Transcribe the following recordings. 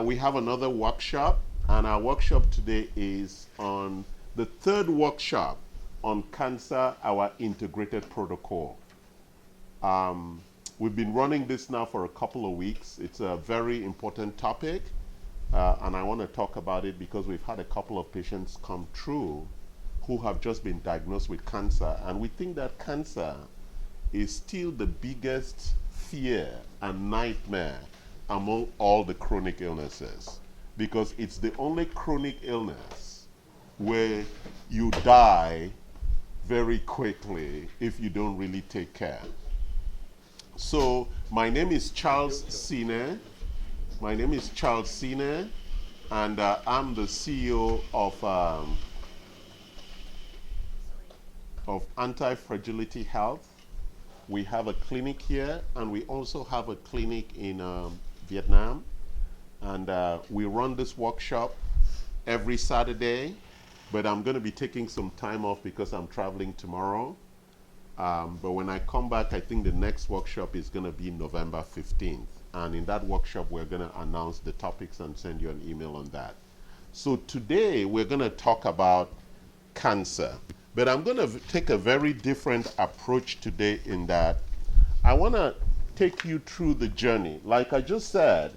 we have another workshop, and our workshop today is on the third workshop on cancer, our integrated protocol. We've been running this now for a couple of weeks. It's a very important topic, and I want to talk about it because we've had a couple of patients come through who have just been diagnosed with cancer, and we think that cancer is still the biggest fear and nightmare among all the chronic illnesses, because it's the only chronic illness where you die very quickly if you don't really take care. So my name is Charles Sine. My name is Charles Sine, and I'm the CEO of Anti-Fragility Health. We have a clinic here, and we also have a clinic in Vietnam. And we run this workshop every Saturday, but I'm going to be taking some time off because I'm traveling tomorrow. But when I come back, I think the next workshop is going to be November 15th. And in that workshop, we're going to announce the topics and send you an email on that. So today, we're going to talk about cancer. But I'm going to take a very different approach today in that I want to take you through the journey. Like I just said,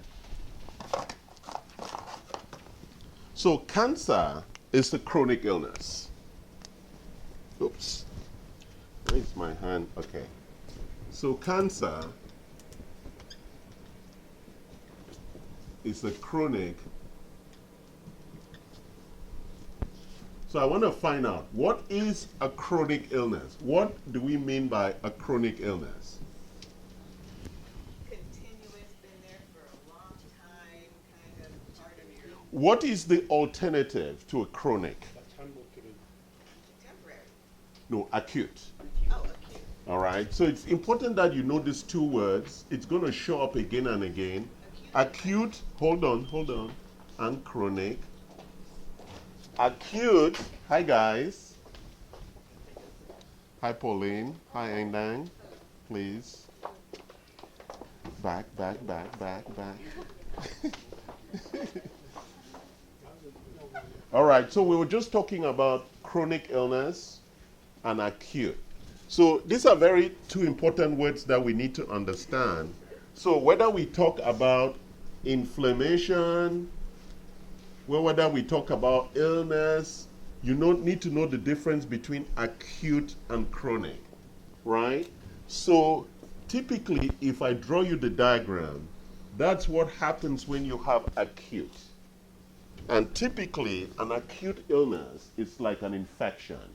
so cancer is a chronic illness. Oops. Where's my hand? Okay. So cancer is a chronic. So I want to find out, what is a chronic illness? What do we mean by a chronic illness? Continuous, been there for a long time, kind of part of your What is the alternative to a chronic? temporary. No, acute. Oh, acute. All right. So it's important that you know these two words. It's going to show up again and again. Acute, hold on, and chronic. Acute, hi guys. Hi Pauline, hi Endang, please. Back. All right, so we were just talking about chronic illness and acute. So these are two important words that we need to understand. So whether we talk about inflammation, whether we talk about illness, you need to know the difference between acute and chronic, right? So typically, if I draw you the diagram, that's what happens when you have acute. And typically, an acute illness is like an infection.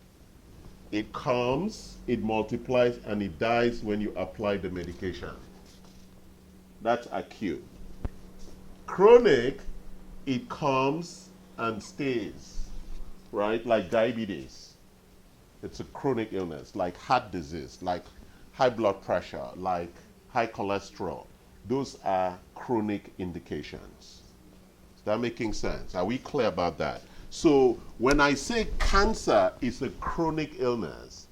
It comes, it multiplies, and it dies when you apply the medication. That's acute. Chronic, it comes and stays, right? Like diabetes. It's a chronic illness, like heart disease, like high blood pressure, like high cholesterol. Those are chronic indications. Is that making sense? Are we clear about that? So when I say cancer is a chronic illness,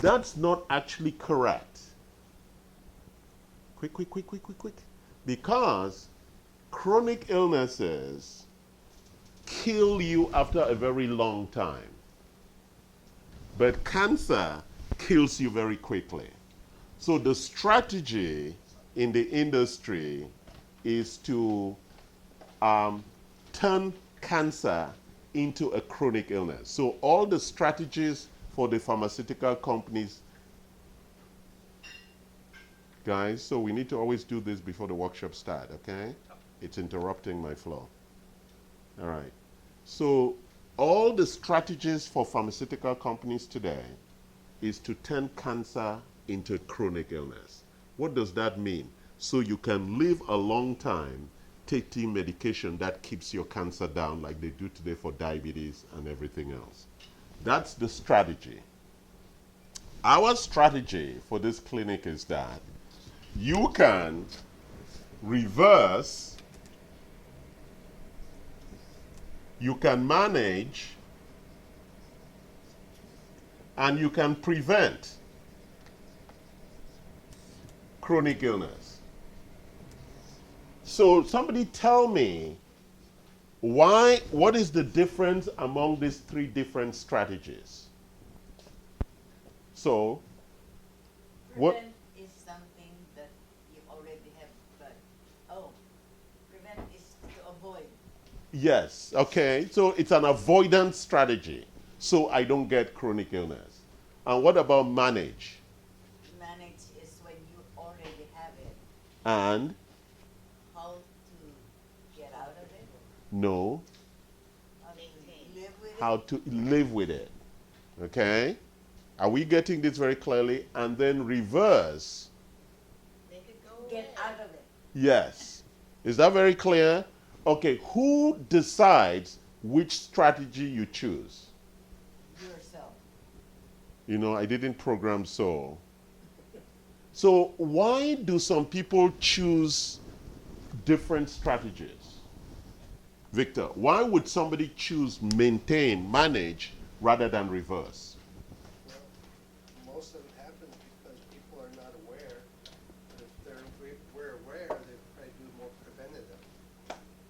that's not actually correct. Quick. Because chronic illnesses kill you after a very long time. But cancer kills you very quickly. So the strategy in the industry is to turn cancer into a chronic illness. So all the strategies for the pharmaceutical companies, guys, so we need to always do this before the workshop starts, okay? It's interrupting my flow. All right. So all the strategies for pharmaceutical companies today is to turn cancer into chronic illness. What does that mean? So you can live a long time taking medication that keeps your cancer down, like they do today for diabetes and everything else. That's the strategy. Our strategy for this clinic is that you can reverse, you can manage, and you can prevent chronic illness. So somebody tell me what is the difference among these three different strategies? So, what? Prevent is something that you already have, but prevent is to avoid. Yes, okay. So it's an avoidance strategy. So I don't get chronic illness. And what about manage? Manage is when you already have it. And How to get out of it? no, How to live with how it? to live with it. Okay? Are we getting this very clearly? And then reverse. Make it go Get away. out of it. Yes. Is that very clear? Okay, who decides which strategy you choose? Yourself. You know, I didn't program so. So why do some people choose different strategies? Victor, why would somebody choose maintain, manage, rather than reverse? Well, most of it happens because people are not aware. But if we're aware, they probably do more preventative.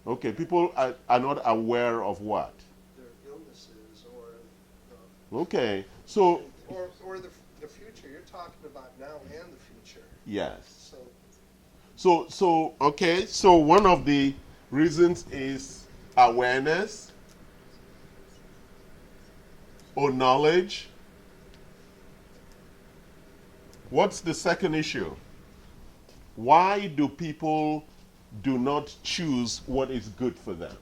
Okay, people are not aware of what? Their illnesses Okay, so, or the future. You're talking about now and the future. yes. So Okay, so one of the reasons is awareness or knowledge. What's the second issue? Why do people do not choose what is good for them?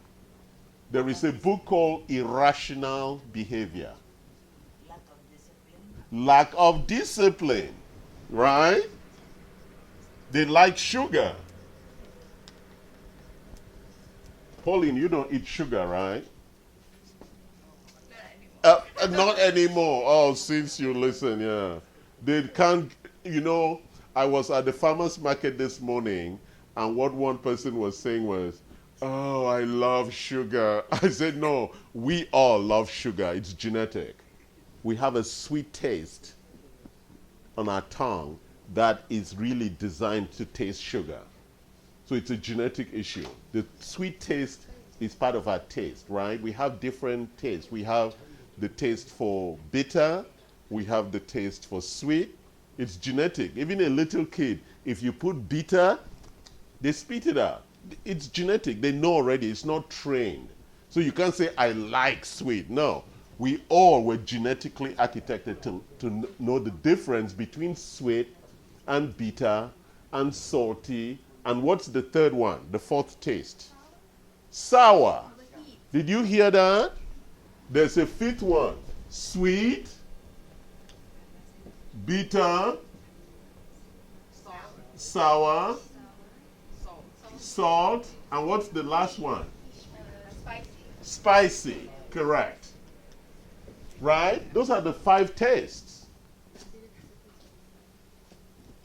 There is a book called Irrational Behavior. Lack of discipline. Lack of discipline, right? They like sugar. Pauline, you don't eat sugar, right? Not anymore. Oh, since you listen, yeah. They can't, I was at the farmer's market this morning, and what one person was saying was, oh, I love sugar. I said, no, we all love sugar. It's genetic. We have a sweet taste on our tongue that is really designed to taste sugar. So it's a genetic issue. The sweet taste is part of our taste, right? We have different tastes. We have the taste for bitter. We have the taste for sweet. It's genetic. Even a little kid, if you put bitter, they spit it out. It's genetic. They know already. It's not trained. So you can't say, I like sweet. No. We all were genetically architected to know the difference between sweet and bitter and salty. And what's the third one? The fourth taste? Sour. Did you hear that? There's a fifth one. Sweet, bitter, sour, salt, and what's the last one? Spicy. Spicy. Correct. Right? Those are the 5 tastes.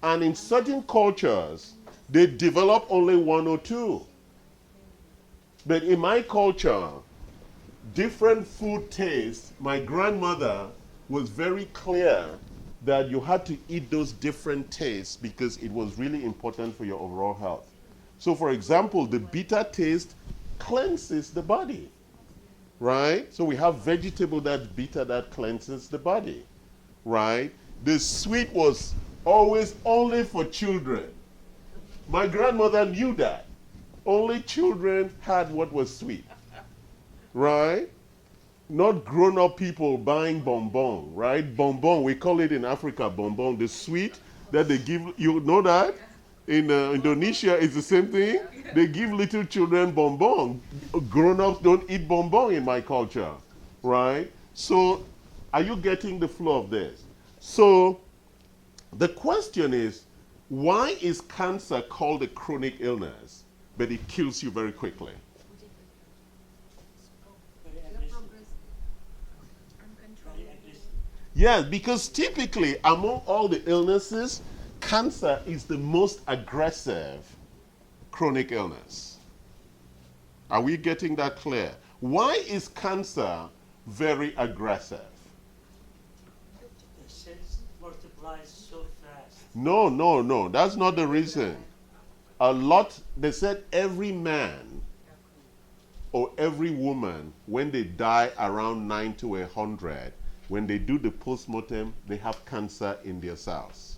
And in certain cultures, they develop only 1 or 2. But in my culture, different food tastes, my grandmother was very clear that you had to eat those different tastes because it was really important for your overall health. So for example, the bitter taste cleanses the body, right? So we have vegetable that's bitter that cleanses the body, right? The sweet was always only for children. My grandmother knew that. Only children had what was sweet, right? Not grown-up people buying bonbon, right? Bonbon, we call it in Africa bonbon, the sweet that they give, you know that? In Indonesia, it's the same thing. They give little children bonbon. Grown-ups don't eat bonbon in my culture, right? So, are you getting the flow of this? So, the question is, why is cancer called a chronic illness, but it kills you very quickly? Yes, because typically among all the illnesses, cancer is the most aggressive chronic illness. Are we getting that clear? Why is cancer very aggressive? The cells multiply so fast. No, that's not the reason. They said every man or every woman, when they die around 9 to 100, when they do the postmortem, they have cancer in their cells.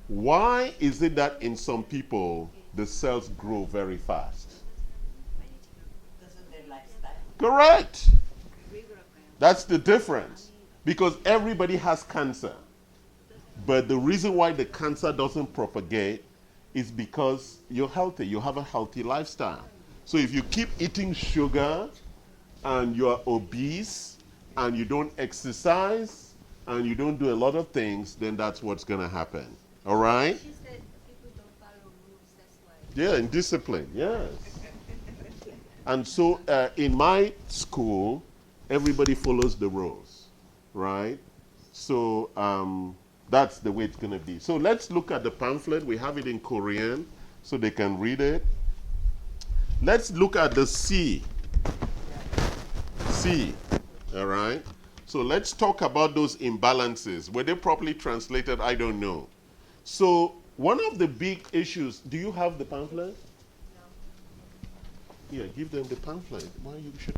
Why is it that in some people the cells grow very fast? Because of their lifestyle. Correct. That's the difference. Because everybody has cancer. But the reason why the cancer doesn't propagate is because you're healthy. You have a healthy lifestyle. So if you keep eating sugar and you're obese and you don't exercise and you don't do a lot of things, then that's what's going to happen. All right? She said people don't follow rules, that's why. Yeah, in discipline, yes. And so in my school, everybody follows the rules, right? So that's the way it's going to be. So let's look at the pamphlet. We have it in Korean so they can read it. Let's look at the C. C, all right? So let's talk about those imbalances. Were they properly translated? I don't know. So one of the big issues, do you have the pamphlet? No. Yeah, give them the pamphlet. Why you should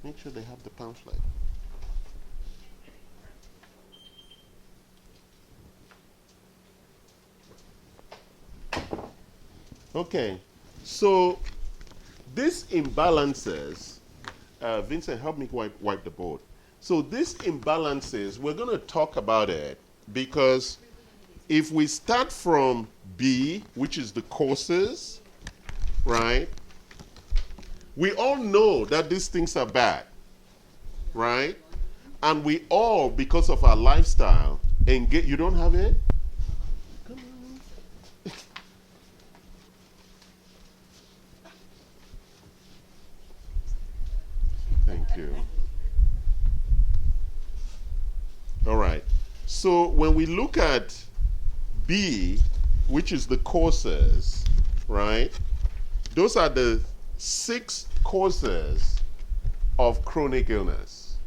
make sure they have the pamphlet. Okay, so these imbalances, Vincent, help me wipe the board. So these imbalances, we're going to talk about it because if we start from B, which is the causes, right? We all know that these things are bad, right? And we all, because of our lifestyle, engage. You don't have it? Come on. Thank you. All right. So when we look at B, which is the causes, right? Those are the 6 causes of chronic illness.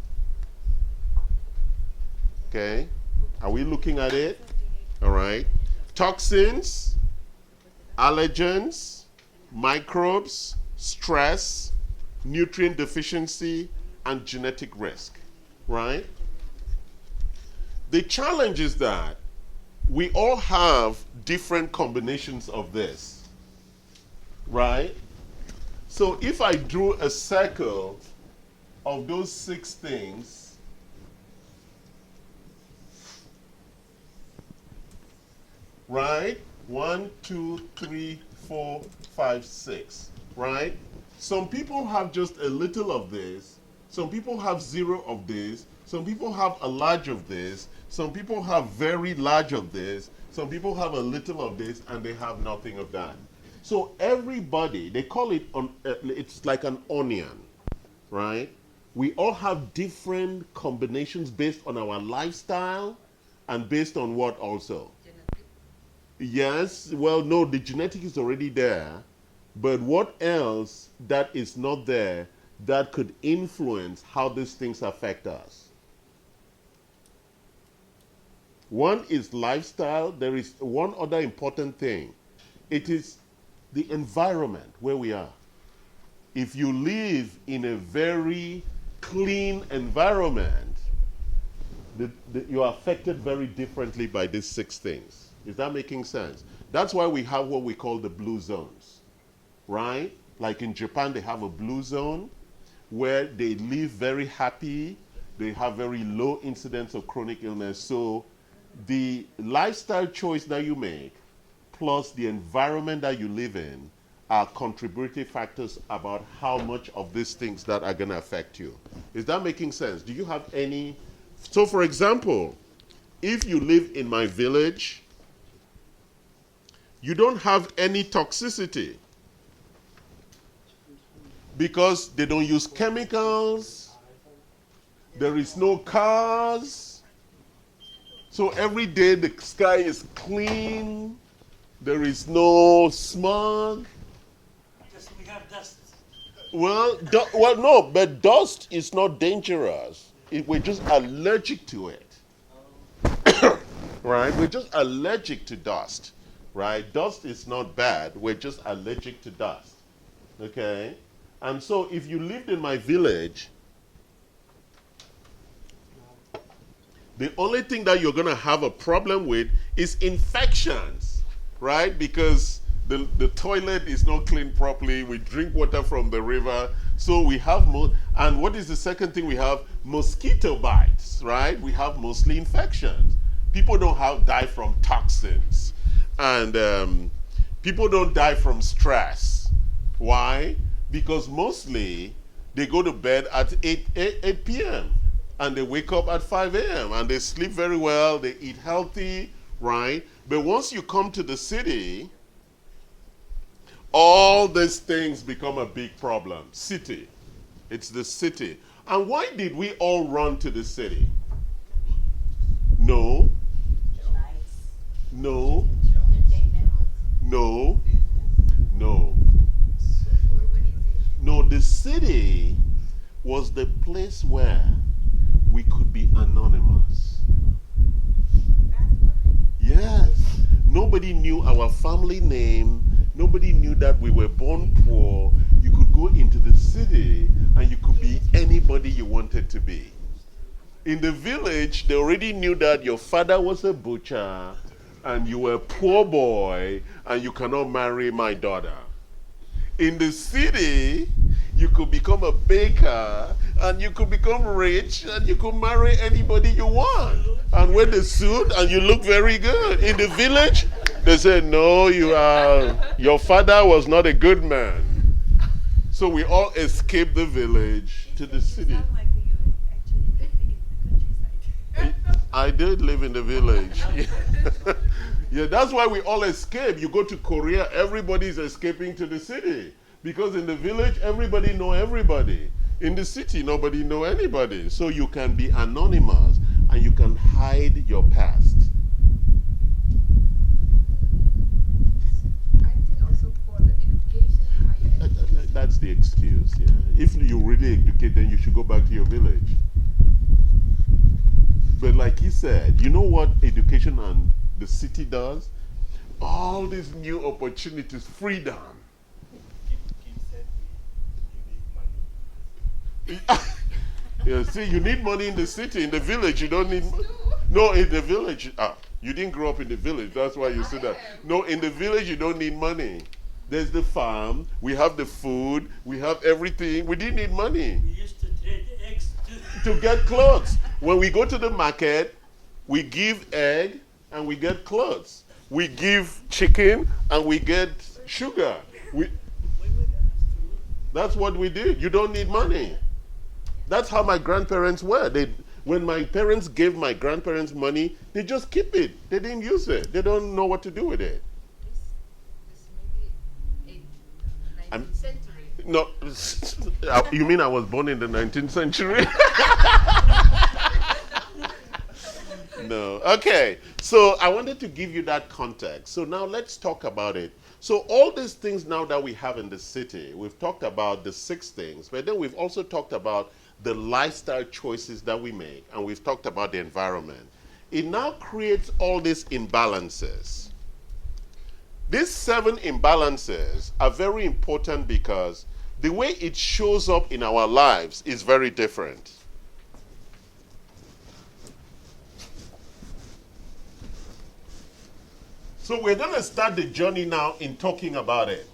Okay? Are we looking at it? All right. Toxins, allergens, microbes, stress, nutrient deficiency, and genetic risk. Right? The challenge is that we all have different combinations of this. Right? So if I drew a circle of those 6 things, right? 1, 2, 3, 4, 5, 6, right? Some people have just a little of this. Some people have 0 of this. Some people have a large of this. Some people have very large of this. Some people have a little of this, and they have nothing of that. So everybody, they call it, it's like an onion, right? We all have different combinations based on our lifestyle and based on what also? Genetic. Yes, well, no, the genetic is already there. But what else that is not there that could influence how these things affect us? One is lifestyle. There is one other important thing. It is the environment where we are. If you live in a very clean environment, you are affected very differently by these 6 things. Is that making sense? That's why we have what we call the blue zones, right? Like in Japan, they have a blue zone where they live very happy. They have very low incidence of chronic illness. So the lifestyle choice that you make plus the environment that you live in are contributory factors about how much of these things that are going to affect you. Is that making sense? Do you have any? So for example, if you live in my village, you don't have any toxicity because they don't use chemicals, there is no cars, so every day the sky is clean, there is no smog. Just we have dust. Well, no, but dust is not dangerous. We're just allergic to it. right? We're just allergic to dust, right? Dust is not bad. We're just allergic to dust, okay? And so if you lived in my village, the only thing that you're going to have a problem with is infections, right? Because the toilet is not cleaned properly. We drink water from the river. So we have and what is the second thing we have? Mosquito bites, right? We have mostly infections. People don't die from toxins. And people don't die from stress. Why? Because mostly they go to bed at 8 p.m. and they wake up at 5 a.m. and they sleep very well, they eat healthy, right? But once you come to the city, all these things become a big problem. City. It's the city. And why did we all run to the city? No. No. No. No. No, the city was the place where we could be anonymous. Yes. Nobody knew our family name. Nobody knew that we were born poor. You could go into the city and you could be anybody you wanted to be. In the village, they already knew that your father was a butcher and you were a poor boy and you cannot marry my daughter. In the city, you could become a baker and you could become rich and you could marry anybody you want and wear the suit and you look very good. In the village, they said, no, your father was not a good man. So we all escaped the village to the city. You sound like you actually live in the countryside. I did live in the village. Yeah, that's why we all escape. You go to Korea, everybody's escaping to the city. Because in the village, everybody know everybody. In the city, nobody know anybody. So you can be anonymous and you can hide your past. I think also for the education, higher education. That's the excuse, yeah. If you really educate, then you should go back to your village. But like he said, you know what education and the city does? All these new opportunities, freedom. Yeah, see, you need money in the city. In the village, you don't need money. No, in the village, you didn't grow up in the village. That's why you say that. No, in the village, you don't need money. There's the farm. We have the food. We have everything. We didn't need money. We used to trade eggs To get clothes. When we go to the market, we give egg and we get clothes. We give chicken and we get sugar. That's what we did. You don't need money. That's how my grandparents were. When my parents gave my grandparents money, they just keep it. They didn't use it. They don't know what to do with it. This maybe 19th century. No, you mean I was born in the 19th century? No. Okay. So I wanted to give you that context. So now let's talk about it. So all these things now that we have in the city, we've talked about the 6 things, but then we've also talked about the lifestyle choices that we make, and we've talked about the environment. It now creates all these imbalances. These 7 imbalances are very important because the way it shows up in our lives is very different. So we're going to start the journey now in talking about it.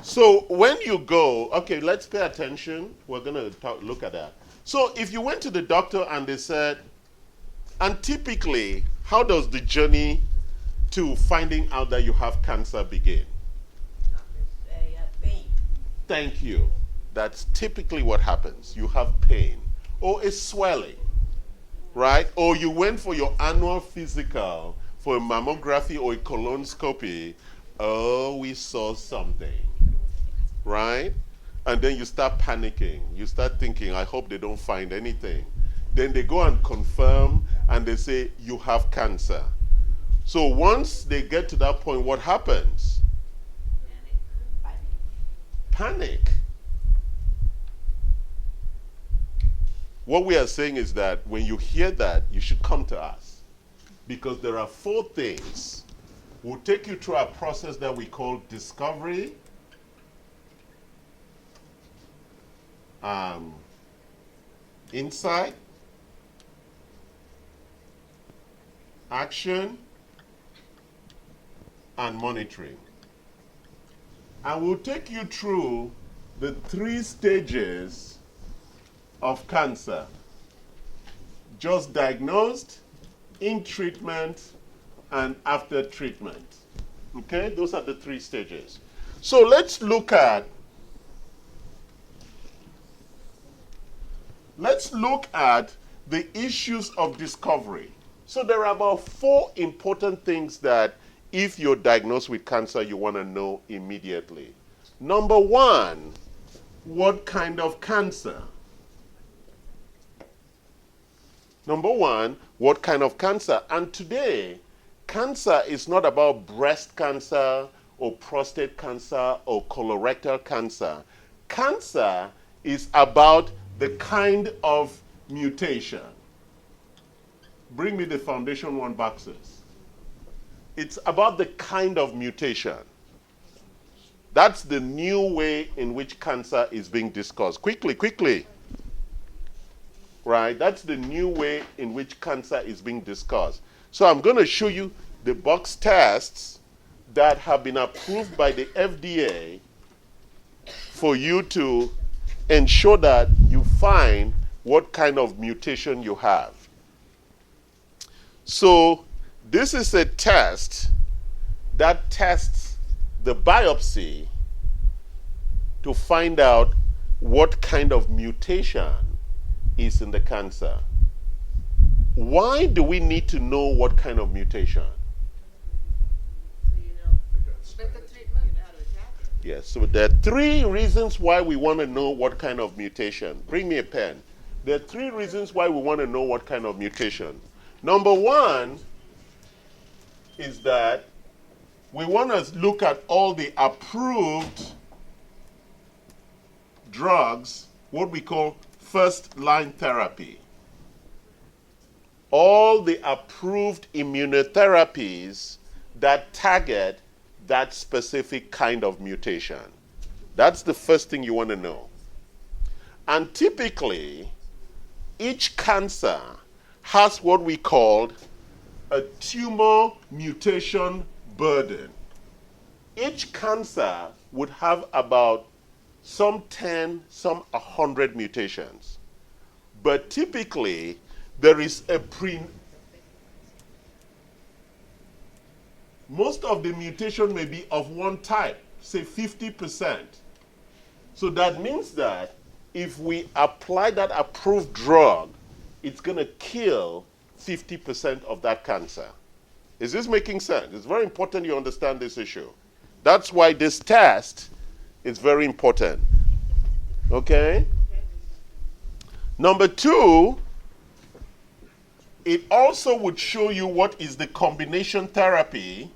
So when you go, okay, let's pay attention. We're going to look at that. So if you went to the doctor and they said, and typically, how does the journey to finding out that you have cancer begin? Pain. Thank you. That's typically what happens. You have pain or a swelling, right? Or you went for your annual physical, for a mammography or a colonoscopy. Oh, we saw something, right? And then you start panicking. You start thinking, I hope they don't find anything. Then they go and confirm and they say, you have cancer. So once they get to that point, what happens? Panic. What we are saying is that when you hear that, you should come to us. because there are 4 things. We'll take you through a process that we call discovery, insight, action, and monitoring. And we'll take you through the 3 stages of cancer. Just diagnosed, in treatment, and after treatment. Okay, those are the 3 stages. So let's look at the issues of discovery. So there are about 4 important things that if you're diagnosed with cancer, you want to know immediately. Number 1, what kind of cancer? Number 1, what kind of cancer? And today, cancer is not about breast cancer or prostate cancer or colorectal cancer. Cancer is about the kind of mutation. Bring me the foundation 1 boxes. It's about the kind of mutation. That's the new way in which cancer is being discussed. Quickly. Right? That's the new way in which cancer is being discussed. So I'm going to show you the box tests that have been approved by the FDA for you to ensure that you find what kind of mutation you have. So this is a test that tests the biopsy to find out what kind of mutation is in the cancer. Why do we need to know what kind of mutation? So you know better treatment. You know how to attack it. Yes, so there are 3 reasons why we want to know what kind of mutation. Bring me a pen. There are 3 reasons why we want to know what kind of mutation. Number 1 is that we want to look at all the approved drugs, what we call first-line therapy. All the approved immunotherapies that target that specific kind of mutation. That's the first thing you want to know. And typically, each cancer has what we call a tumor mutation burden. Each cancer would have about some 10, some 100 mutations. But typically, there is a most of the mutation may be of one type, say 50%. So that means that if we apply that approved drug, it's going to kill 50% of that cancer. Is this making sense? It's very important you understand this issue. That's why this test is very important. Okay? Number 2, it also would show you what is the combination therapy.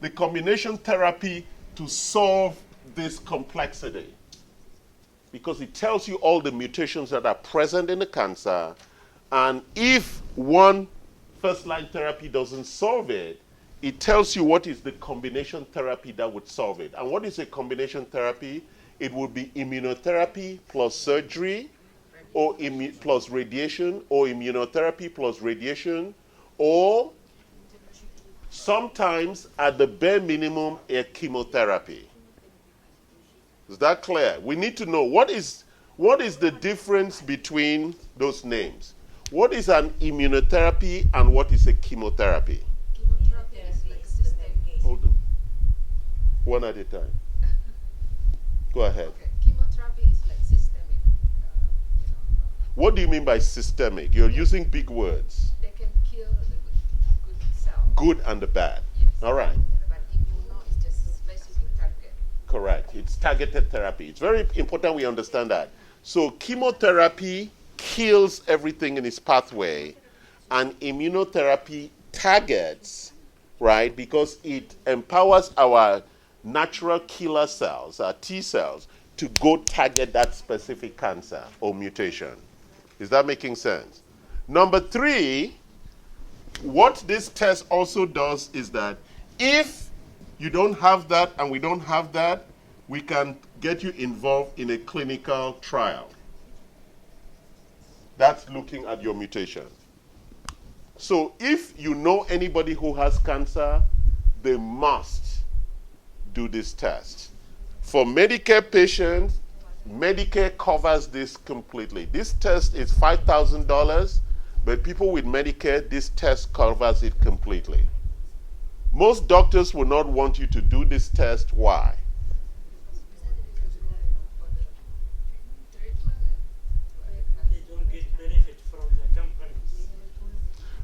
The combination therapy to solve this complexity. Because it tells you all the mutations that are present in the cancer, and if one first-line therapy doesn't solve it, it tells you what is the combination therapy that would solve it. And what is a combination therapy? It would be immunotherapy plus surgery, or plus radiation, or immunotherapy plus radiation, or sometimes at the bare minimum a chemotherapy. Is that clear? We need to know what is the difference between those names. What is an immunotherapy and what is a chemotherapy? Chemotherapy is like systemic. Hold on. One at a time. Go ahead. Okay. Chemotherapy is like systemic. What do you mean by systemic? You're using big words. They can kill the good cell. Good and the bad. Yes. All right. But immuno is just specific target. Correct. It's targeted therapy. It's very important we understand that. So chemotherapy kills everything in its pathway, and immunotherapy targets, right, because it empowers our natural killer cells, our T cells, to go target that specific cancer or mutation. Is that making sense? Number 3, what this test also does is that if you don't have that and we don't have that, we can get you involved in a clinical trial. That's looking at your mutation. So if you know anybody who has cancer, they must do this test. For Medicare patients, Medicare covers this completely. This test is $5,000, but people with Medicare, this test covers it completely. Most doctors will not want you to do this test. Why? They don't get benefit from the companies.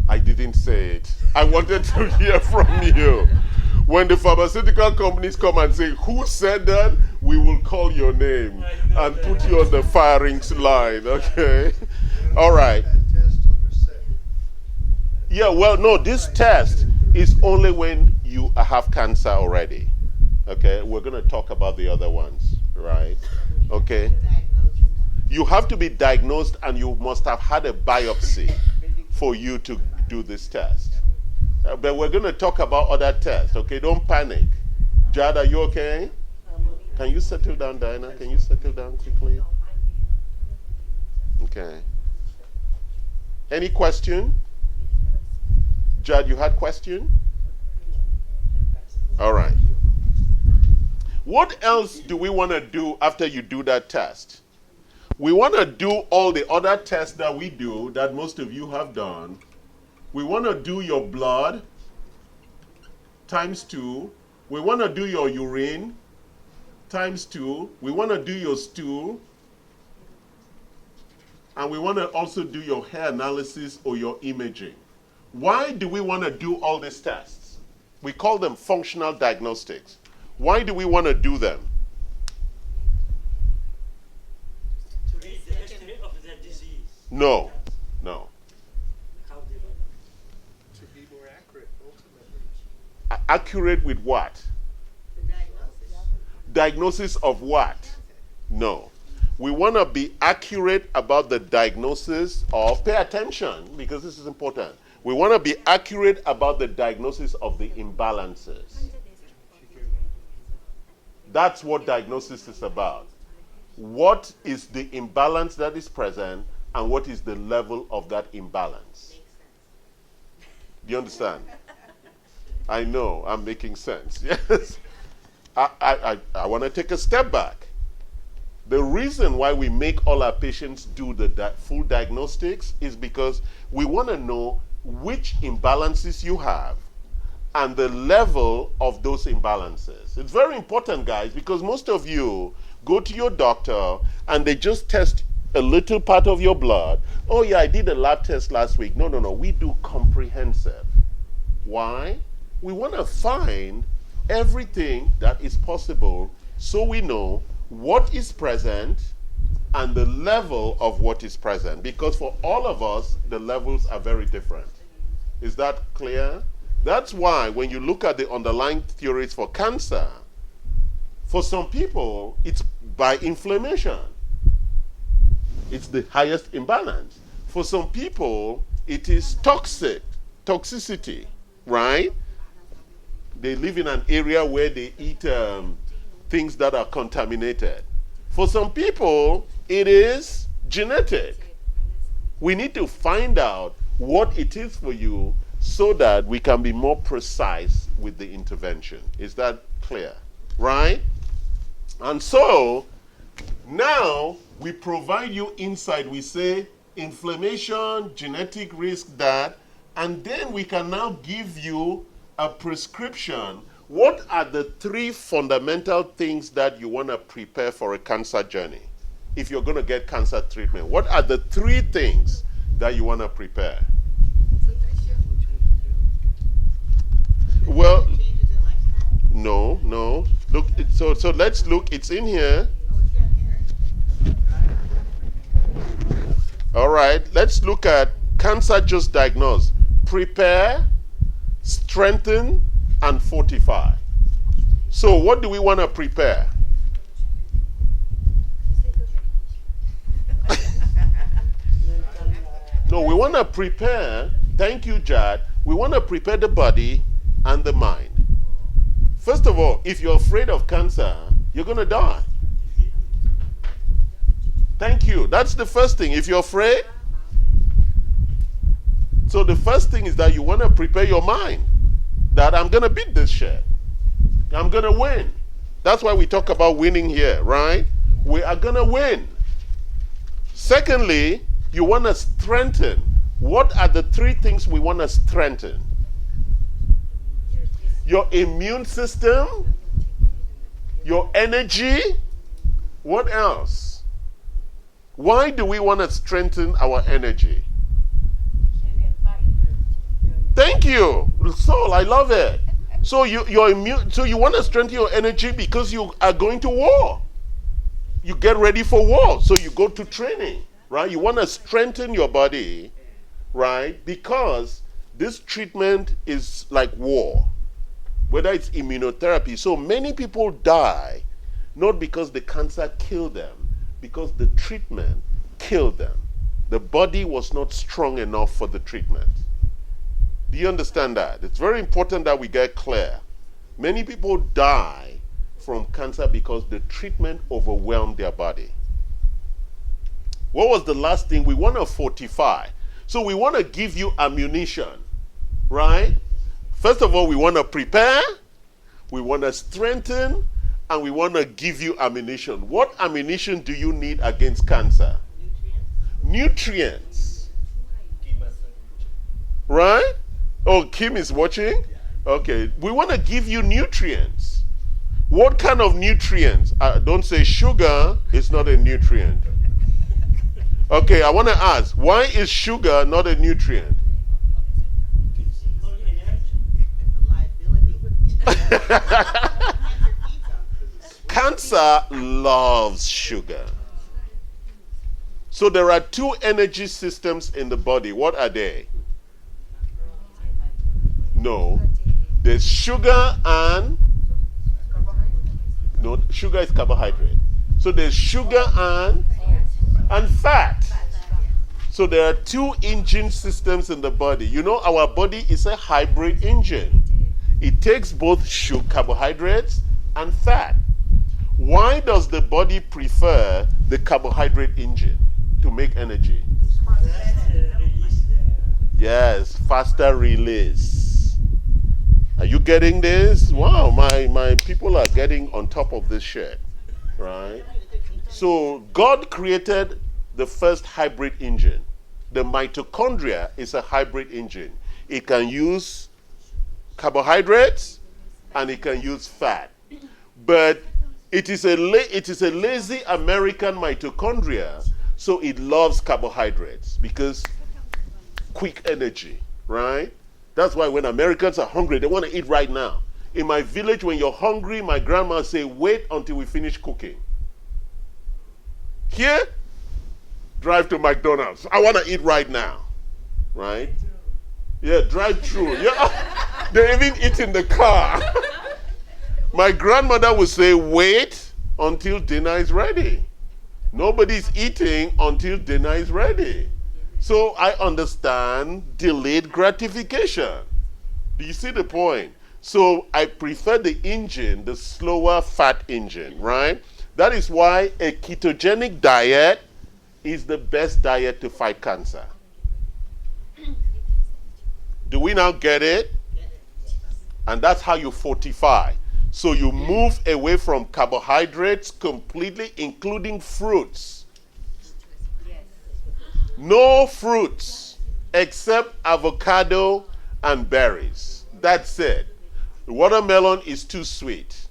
I didn't say it. I wanted to hear from you. When the pharmaceutical companies come and say, who said that? We will call your name and put you on the firing line, okay? All right. That test till you're sick. Yeah, well, no, this test is only when you have cancer already. Okay, we're going to talk about the other ones, right? Okay. You have to be diagnosed and you must have had a biopsy for you to do this test. But we're going to talk about other tests, okay? Don't panic. Jad, are you okay? Can you settle down, Diana? Can you settle down quickly? Okay. Any question? Jad, you had question? All right. What else do we want to do after you do that test? We want to do all the other tests that we do that most of you have done. We want to do your blood times 2. We want to do your urine times 2. We want to do your stool. And we want to also do your hair analysis or your imaging. Why do we want to do all these tests? We call them functional diagnostics. Why do we want to do them? To read the history of the disease. No, no. How they run. To be more accurate, ultimately. Accurate with what? The diagnosis. Diagnosis of what? No. We want to be accurate about the diagnosis of, pay attention because this is important. We want to be accurate about the diagnosis of the imbalances. That's what diagnosis is about. What is the imbalance that is present and what is the level of that imbalance? Do you understand? I know, I'm making sense. Yes. I want to take a step back. The reason why we make all our patients do the full diagnostics is because we want to know which imbalances you have and the level of those imbalances. It's very important, guys, because most of you go to your doctor and they just test a little part of your blood. Oh, yeah, I did a lab test last week. No, no, no. We do comprehensive. Why? We want to find everything that is possible so we know what is present and the level of what is present. Because for all of us, the levels are very different. Is that clear? That's why when you look at the underlying theories for cancer, for some people, it's by inflammation. It's the highest imbalance. For some people, it is toxicity, right? They live in an area where they eat things that are contaminated. For some people, it is genetic. We need to find out what it is for you so that we can be more precise with the intervention. Is that clear? Right? And so, now we provide you insight. We say inflammation, genetic risk, that, and then we can now give you a prescription. What are the 3 fundamental things that you want to prepare for a cancer journey? If you're going to get cancer treatment, what are the 3 things that you want to prepare? Well, Changes in lifestyle? no, no. Look, so let's look. It's in here. Oh, it's down here. All right. Let's look at cancer just diagnosed. Prepare, strengthen, and fortify. So what do we want to prepare? No, we want to prepare, thank you, Jad. We want to prepare the body and the mind. First of all, if you're afraid of cancer, you're going to die. Thank you. That's the first thing. If you're afraid, so the first thing is that you want to prepare your mind that I'm going to beat this shit. I'm going to win. That's why we talk about winning here, right? We are going to win. Secondly, you want to strengthen. What are the 3 things we want to strengthen? Your immune system, your energy. What else? Why do we want to strengthen our energy? Thank you, Saul. I love it. So you're immune. So you want to strengthen your energy because you are going to war. You get ready for war, so you go to training, right? You want to strengthen your body, right? Because this treatment is like war, whether it's immunotherapy. So many people die not because the cancer killed them, because the treatment killed them. The body was not strong enough for the treatment. Do you understand that? It's very important that we get clear. Many people die from cancer because the treatment overwhelmed their body. What was the last thing? We want to fortify. So we want to give you ammunition, right? First of all, we want to prepare, we want to strengthen, and we want to give you ammunition. What ammunition do you need against cancer? Nutrients. Right? Oh, Kim is watching? Okay. We want to give you nutrients. What kind of nutrients? Don't say sugar is not a nutrient. Okay, I want to ask, why is sugar not a nutrient? Cancer loves sugar. So there are 2 energy systems in the body. What are they? No. There's sugar and... No, sugar is carbohydrate. So there's sugar and fat. So there are 2 engine systems in the body. You know, our body is a hybrid engine. It takes both sugar, carbohydrates and fat. Why does the body prefer the carbohydrate engine to make energy? Yes, faster release. Are you getting this? Wow, my people are getting on top of this shit, right? So God created the first hybrid engine. The mitochondria is a hybrid engine. It can use carbohydrates and it can use fat. But it is a lazy American mitochondria, so it loves carbohydrates because quick energy, right? That's why when Americans are hungry, they want to eat right now. In my village, when you're hungry, my grandma say, wait until we finish cooking. Here, drive to McDonald's. I want to eat right now, right? Yeah, drive through. Yeah, they even eat in the car. My grandmother would say, wait until dinner is ready. Nobody's eating until dinner is ready. So I understand delayed gratification. Do you see the point? So I prefer the engine, the slower fat engine, right? That is why a ketogenic diet is the best diet to fight cancer. Do we now get it? And that's how you fortify. So you move away from carbohydrates completely, including fruits. No fruits except avocado and berries. That's it. The watermelon is too sweet.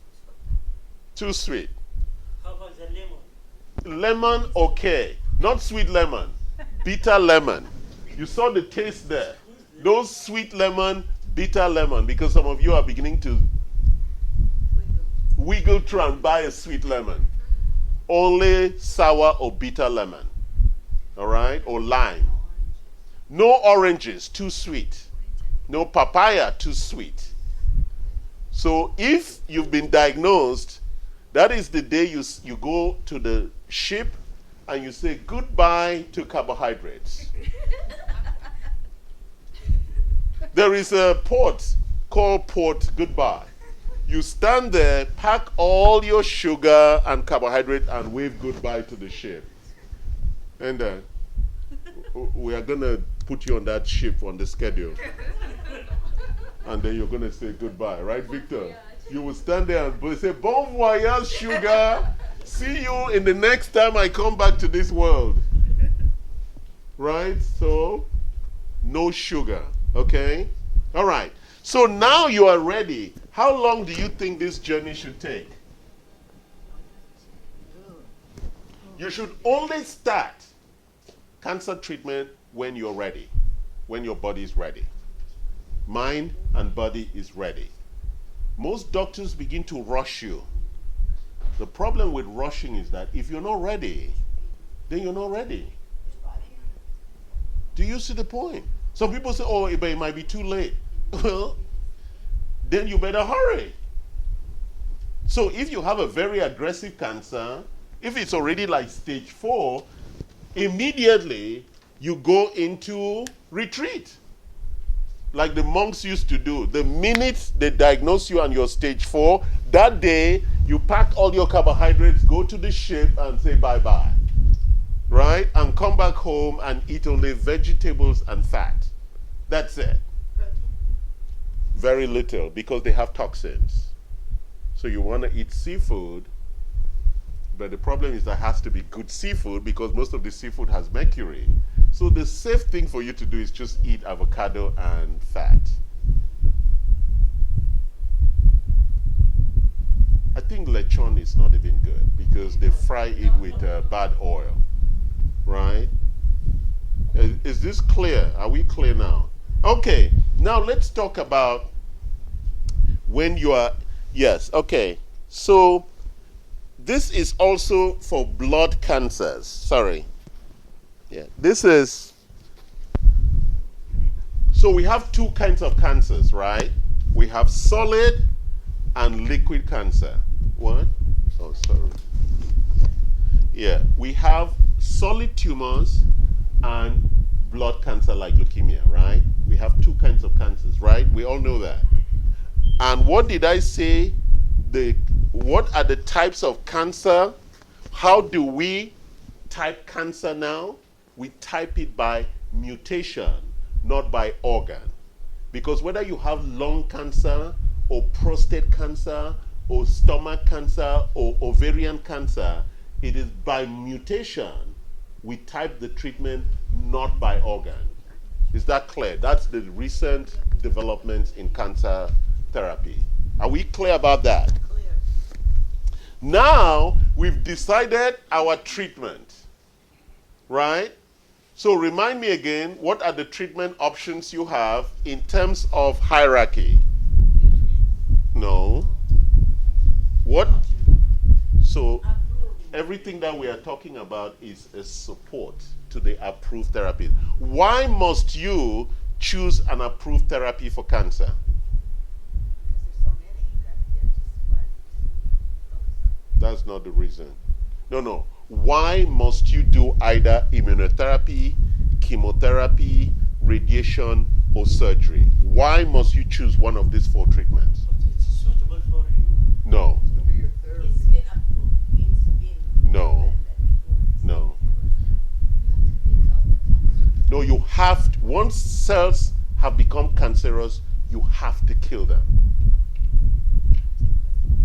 Too sweet. How about the lemon? Lemon, okay. Not sweet lemon. Bitter lemon. You saw the taste there. Those sweet lemon, bitter lemon, because some of you are beginning to wiggle through and buy a sweet lemon. Only sour or bitter lemon. All right? Or lime. No oranges, too sweet. No papaya, too sweet. So if you've been diagnosed, that is the day you go to the ship and you say goodbye to carbohydrates. There is a port called Port Goodbye. You stand there, pack all your sugar and carbohydrate, and wave goodbye to the ship. And we are going to put you on that ship on the schedule. And then you're going to say goodbye, right, Victor? You will stand there and say, Bon voyage, sugar. See you in the next time I come back to this world. Right? So, no sugar. Okay? All right. So now you are ready. How long do you think this journey should take? You should only start cancer treatment when you're ready, when your body is ready. Mind and body is ready. Most doctors begin to rush you. The problem with rushing is that if you're not ready, then you're not ready. Do you see the point? Some people say, oh, but it might be too late. Well, then you better hurry. So if you have a very aggressive cancer, if it's already like stage 4, immediately you go into retreat. Like the monks used to do. The minute they diagnose you and you're stage 4, that day you pack all your carbohydrates, go to the ship and say bye-bye. Right? And come back home and eat only vegetables and fat. That's it. Very little, because they have toxins. So you want to eat seafood, but the problem is that it has to be good seafood because most of the seafood has mercury. So the safe thing for you to do is just eat avocado and fat. I think lechon is not even good because they fry it with bad oil. Right? Is this clear? Are we clear now? Okay, now let's talk about when you are, yes, okay. So this is also for blood cancers. Sorry. Yeah, this is, so we have two kinds of cancers, right? We have solid and liquid cancer. What? Oh, sorry. Yeah, we have solid tumors and blood cancer like leukemia, right? We have two kinds of cancers, right? We all know that. And what did I say? What are the types of cancer? How do we type cancer now? We type it by mutation, not by organ. Because whether you have lung cancer or prostate cancer or stomach cancer or ovarian cancer, it is by mutation. We type the treatment, not by organ. Is that clear? That's the recent developments in cancer therapy. Are we clear about that? Clear. Now, we've decided our treatment, right? So remind me again, what are the treatment options you have in terms of hierarchy? No. What? So everything that we are talking about is a support to the approved therapy. Why must you choose an approved therapy for cancer? Because there's so many, you got to get just one. Focus on. That's not the reason. No. Why must you do either immunotherapy, chemotherapy, radiation, or surgery? Why must you choose one of these 4 treatments? But it's suitable for you. No. It's going to be your therapy. It's been approved. It's been No. recommended. No. No, you have to, once cells have become cancerous, you have to kill them.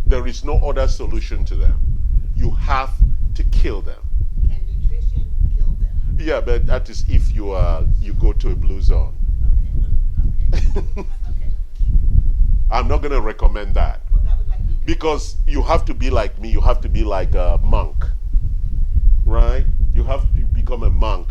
There is no other solution to them. You have to kill them. Can nutrition kill them? Yeah, but that is if you go to a blue zone. Okay. I'm not going to recommend that. Well, that would like be good. Because you have to be like me. You have to be like a monk. Right? You have to become a monk.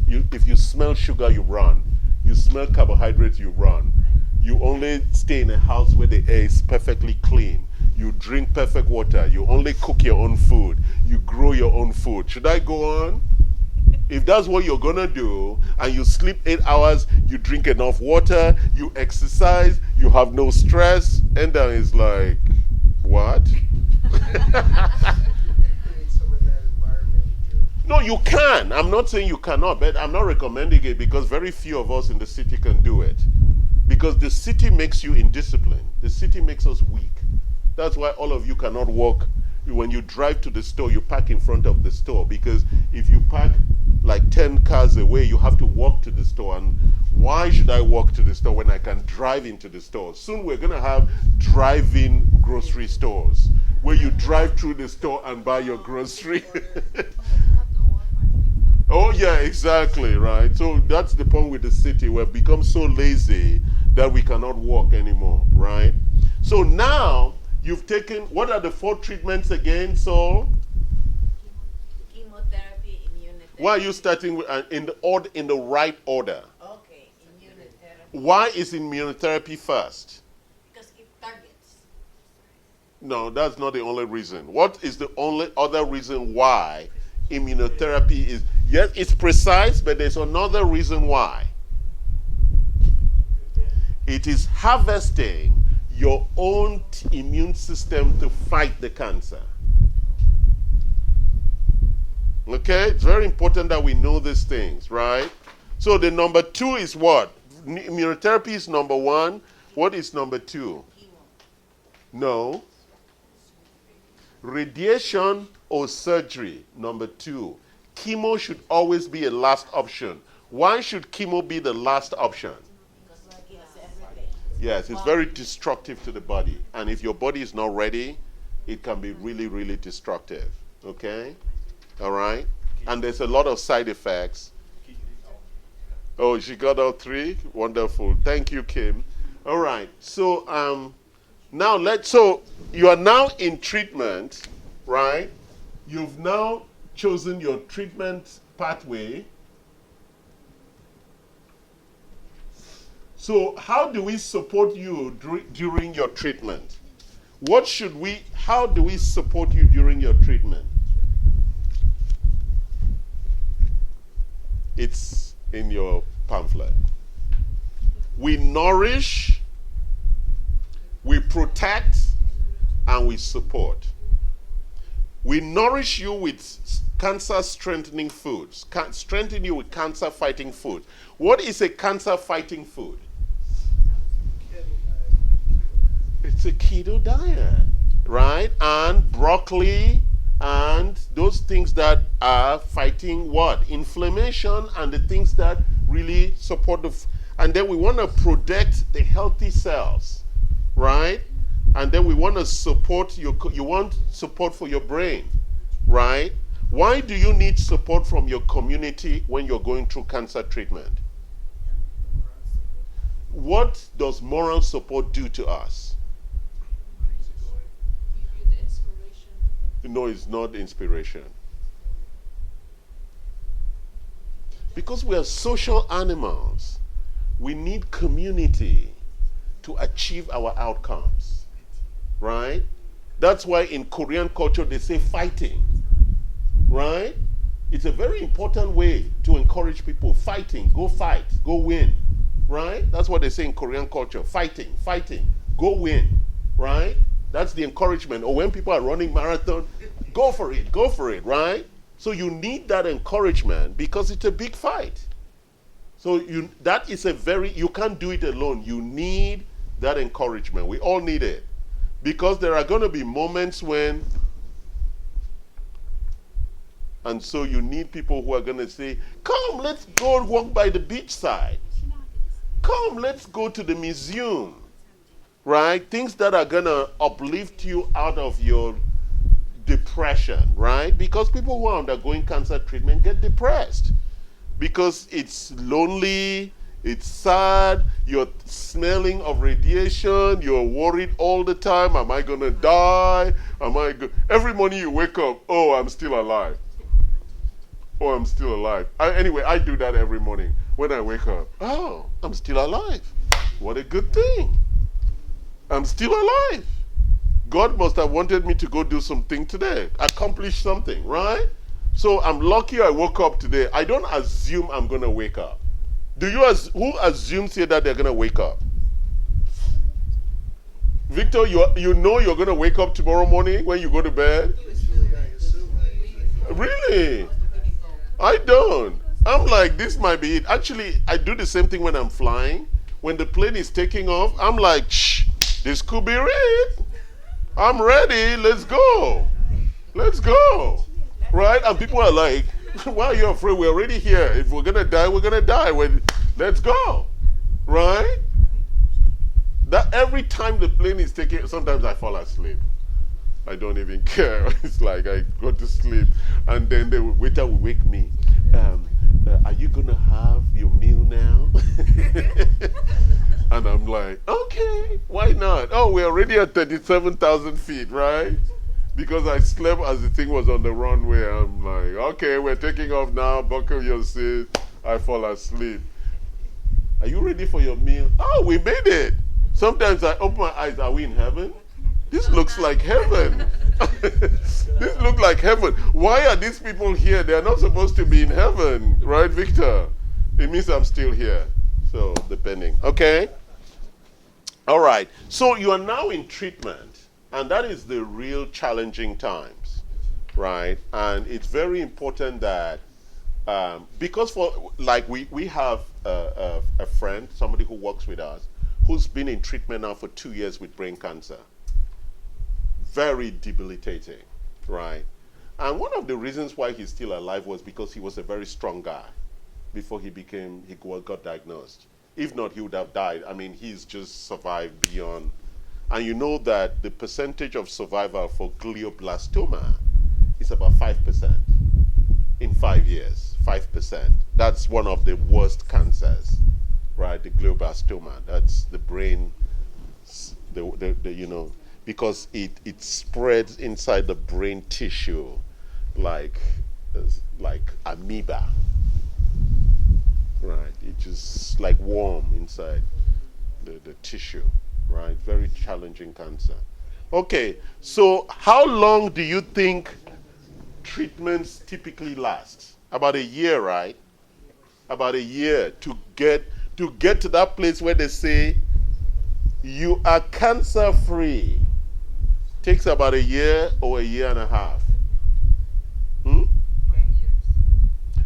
If you smell sugar, you run. You smell carbohydrates, you run. You only stay in a house where the air is perfectly clean. You drink perfect water. You only cook your own food. You grow your own food. Should I go on? If that's what you're going to do, and you sleep 8 hours, you drink enough water, you exercise, you have no stress, and then it's like, what? Create some of that environment in your No, you can. I'm not saying you cannot, but I'm not recommending it because very few of us in the city can do it. Because the city makes you indisciplined. The city makes us weak. That's why all of you cannot walk. When you drive to the store, you park in front of the store, because if you park like 10 cars away, you have to walk to the store. And why should I walk to the store when I can drive into the store? Soon we're going to have drive-in grocery stores where you drive through the store and buy your grocery. Oh, yeah, exactly, right? So that's the point with the city. We've become so lazy that we cannot walk anymore, right? So now, you've taken, what are the 4 treatments again, Saul? Chemotherapy, immunotherapy. Why are you starting with, in the right order? Okay, immunotherapy. Why is immunotherapy first? Because it targets. No, that's not the only reason. What is the only other reason why immunotherapy is? Yes, it's precise, but there's another reason why. It is harvesting your own immune system to fight the cancer. Okay? It's very important that we know these things, right? So the number 2 is what? Immunotherapy is number 1. What is number 2? Chemo. No. Radiation or surgery, number 2. Chemo should always be a last option. Why should chemo be the last option? Because it gives everything. Yes, it's very destructive to the body. And if your body is not ready, it can be really, really destructive. Okay? All right? And there's a lot of side effects. Oh, she got all 3? Wonderful. Thank you, Kim. All right. So so you are now in treatment, right? You've now chosen your treatment pathway. So how do we support you during your treatment? How do we support you during your treatment? It's in your pamphlet. We nourish, we protect, and we support. We nourish you with cancer strengthening foods, strengthen you with cancer fighting food. What is a cancer fighting food? It's a keto diet, right? And broccoli and those things that are fighting what? Inflammation and the things that really support and then we want to protect the healthy cells, right? And then we want to support you want support for your brain, right? Why do you need support from your community when you're going through cancer treatment? What does moral support do to us? Give you the inspiration. No, it's not inspiration. Because we are social animals, we need community to achieve our outcomes, right? That's why in Korean culture they say fighting, right? It's a very important way to encourage people. Fighting, go fight, go win, right? That's what they say in Korean culture. Fighting, go win, right? That's the encouragement. Or when people are running marathon, go for it, right? So you need that encouragement because it's a big fight. So you can't do it alone. You need that encouragement. We all need it. Because there are going to be moments when, and so you need people who are going to say, come, let's go walk by the beachside. Come, let's go to the museum. Right? Things that are going to uplift you out of your depression, right? Because people who are undergoing cancer treatment get depressed because it's lonely, it's sad, you're smelling of radiation, you're worried all the time. Am I going to die? Every morning you wake up, oh, I'm still alive. Oh, I'm still alive. Anyway, I do that every morning when I wake up. Oh, I'm still alive. What a good thing. I'm still alive. God must have wanted me to go do something today, accomplish something, right? So I'm lucky I woke up today. I don't assume I'm going to wake up. Who assumes here that they're going to wake up? Victor, you know you're going to wake up tomorrow morning when you go to bed? Really? I don't. I'm like, this might be it. Actually, I do the same thing when I'm flying. when the plane is taking off, I'm like, shh, this could be it. I'm ready. Let's go. Let's go. Right? And people are like, why are you afraid? We're already here. If we're going to die, we're going to die. Let's go. Right? That every time the plane is taking, sometimes I fall asleep. I don't even care. It's like I go to sleep. And then the waiter will wake me. Are you going to have your meal now? And I'm like, okay, why not? Oh, we're already at 37,000 feet, right? Because I slept as the thing was on the runway. I'm like, okay, we're taking off now. Buckle your seat. I fall asleep. Are you ready for your meal? Oh, we made it. Sometimes I open my eyes. Are we in heaven? This looks like heaven. This looks like heaven. Why are these people here? They're not supposed to be in heaven, right, Victor? It means I'm still here. So, depending. Okay? All right. So, you are now in treatment, and that is the real challenging times, right? And it's very important that, because we have a friend, somebody who works with us, who's been in treatment now for 2 years with brain cancer. Very debilitating, right? And one of the reasons why he's still alive was because he was a very strong guy before he got diagnosed. If not, he would have died. I mean, he's just survived beyond. And you know that the percentage of survival for glioblastoma is about 5% in 5 years. 5%. That's one of the worst cancers, right? The glioblastoma. That's the brain, because it spreads inside the brain tissue like amoeba. Right, it's just like worm inside the tissue, right? Very challenging cancer. Okay, so how long do you think treatments typically last? About a year, right? About a year to get to that place where they say you are cancer free. Takes about a year or a year and a half.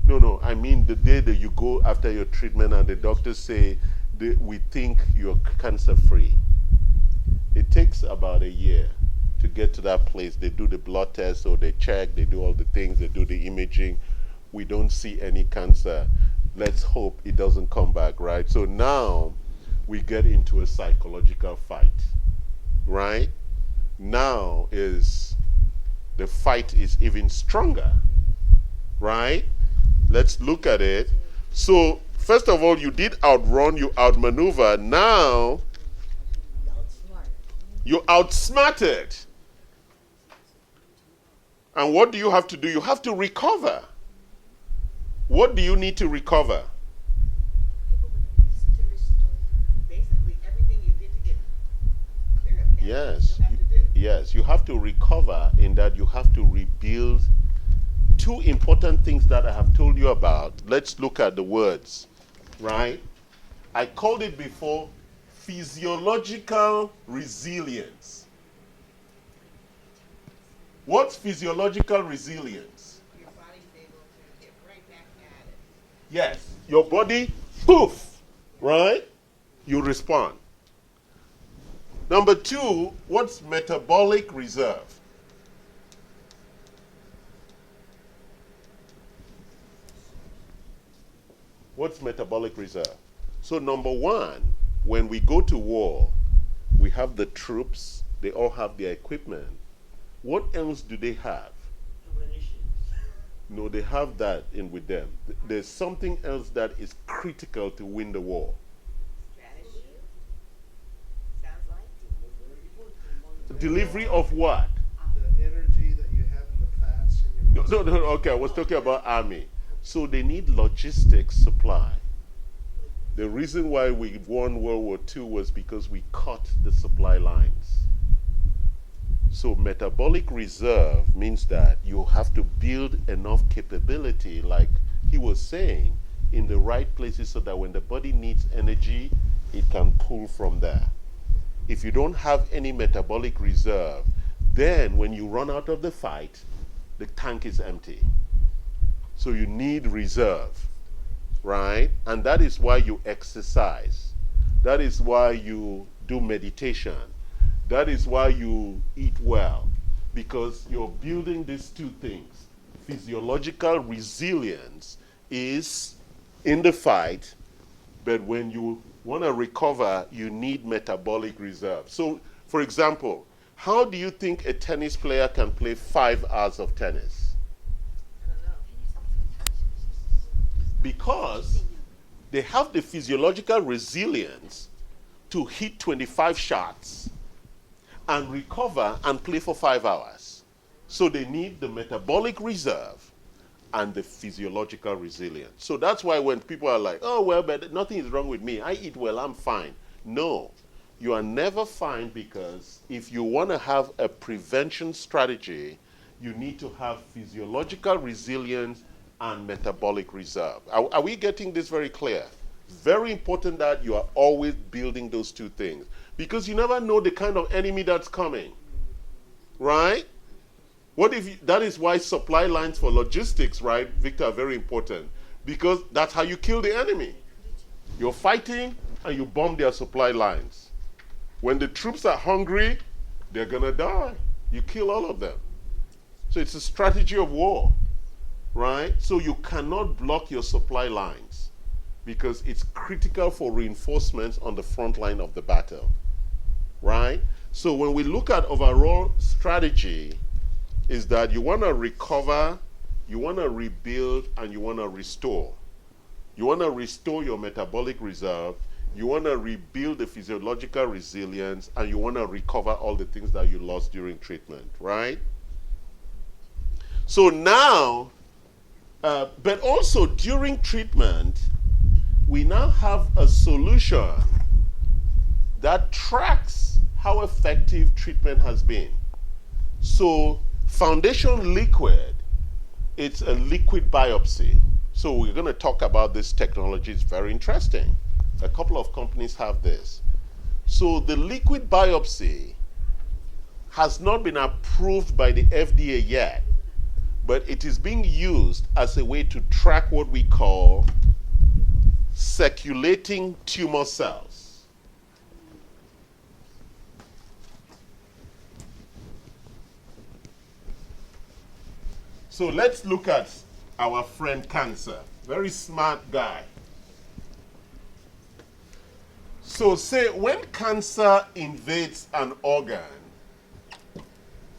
No, I mean the day that you go after your treatment and the doctors say, we think you're cancer free. It takes about a year to get to that place. They do the blood test, or they check, they do all the things, they do the imaging. We don't see any cancer. Let's hope it doesn't come back, right? So now we get into a psychological fight, right? Now the fight is even stronger, right? Let's look at it. So, first of all, you did outrun, you outmaneuver. Now, you're outsmarted. And what do you have to do? You have to recover. What do you need to recover? Basically, everything you did to get clear of cancer, Yes. you have to do. Yes, you have to recover in that you have to rebuild. Two important things that I have told you about. Let's look at the words, right? I called it before physiological resilience. What's physiological resilience? Your body's able to get right back at it. Yes, your body, poof, right? You respond. Number two, what's metabolic reserve? What's metabolic reserve? So number one, when we go to war, we have the troops, they all have their equipment. What else do they have? No, they have that in with them. There's something else that is critical to win the war. Strategy. Sounds like. Delivery of what? The energy that you have in the fats in your muscles. No, okay, I was talking about army. So they need logistics supply. The reason why we won World War II was because we cut the supply lines. So metabolic reserve means that you have to build enough capability, like he was saying, in the right places so that when the body needs energy, it can pull from there. If you don't have any metabolic reserve, then when you run out of the fight, the tank is empty. So you need reserve, right? And that is why you exercise. That is why you do meditation. That is why you eat well. Because you're building these two things. Physiological resilience is in the fight, but when you want to recover, you need metabolic reserve. So, for example, how do you think a tennis player can play 5 hours of tennis? I don't know. Because they have the physiological resilience to hit 25 shots and recover and play for 5 hours. So they need the metabolic reserve and the physiological resilience. So that's why when people are like, oh, well, but nothing is wrong with me. I eat well, I'm fine. No, you are never fine, because if you want to have a prevention strategy, you need to have physiological resilience and metabolic reserve. Are we getting this very clear? Very important that you are always building those two things, because you never know the kind of enemy that's coming, right? What if you, that is why supply lines for logistics, right, Victor, are very important, because that's how you kill the enemy. You're fighting and you bomb their supply lines. When the troops are hungry, they're going to die. You kill all of them. So it's a strategy of war, right? So you cannot block your supply lines, because it's critical for reinforcements on the front line of the battle, right? So when we look at overall strategy, is that you want to recover, you want to rebuild, and you want to restore. You want to restore your metabolic reserve, you want to rebuild the physiological resilience, and you want to recover all the things that you lost during treatment, right? So now, but also during treatment, we now have a solution that tracks how effective treatment has been. So Foundation Liquid, it's a liquid biopsy. So we're going to talk about this technology. It's very interesting. A couple of companies have this. So the liquid biopsy has not been approved by the FDA yet, but it is being used as a way to track what we call circulating tumor cells. So let's look at our friend cancer. Very smart guy. So say when cancer invades an organ,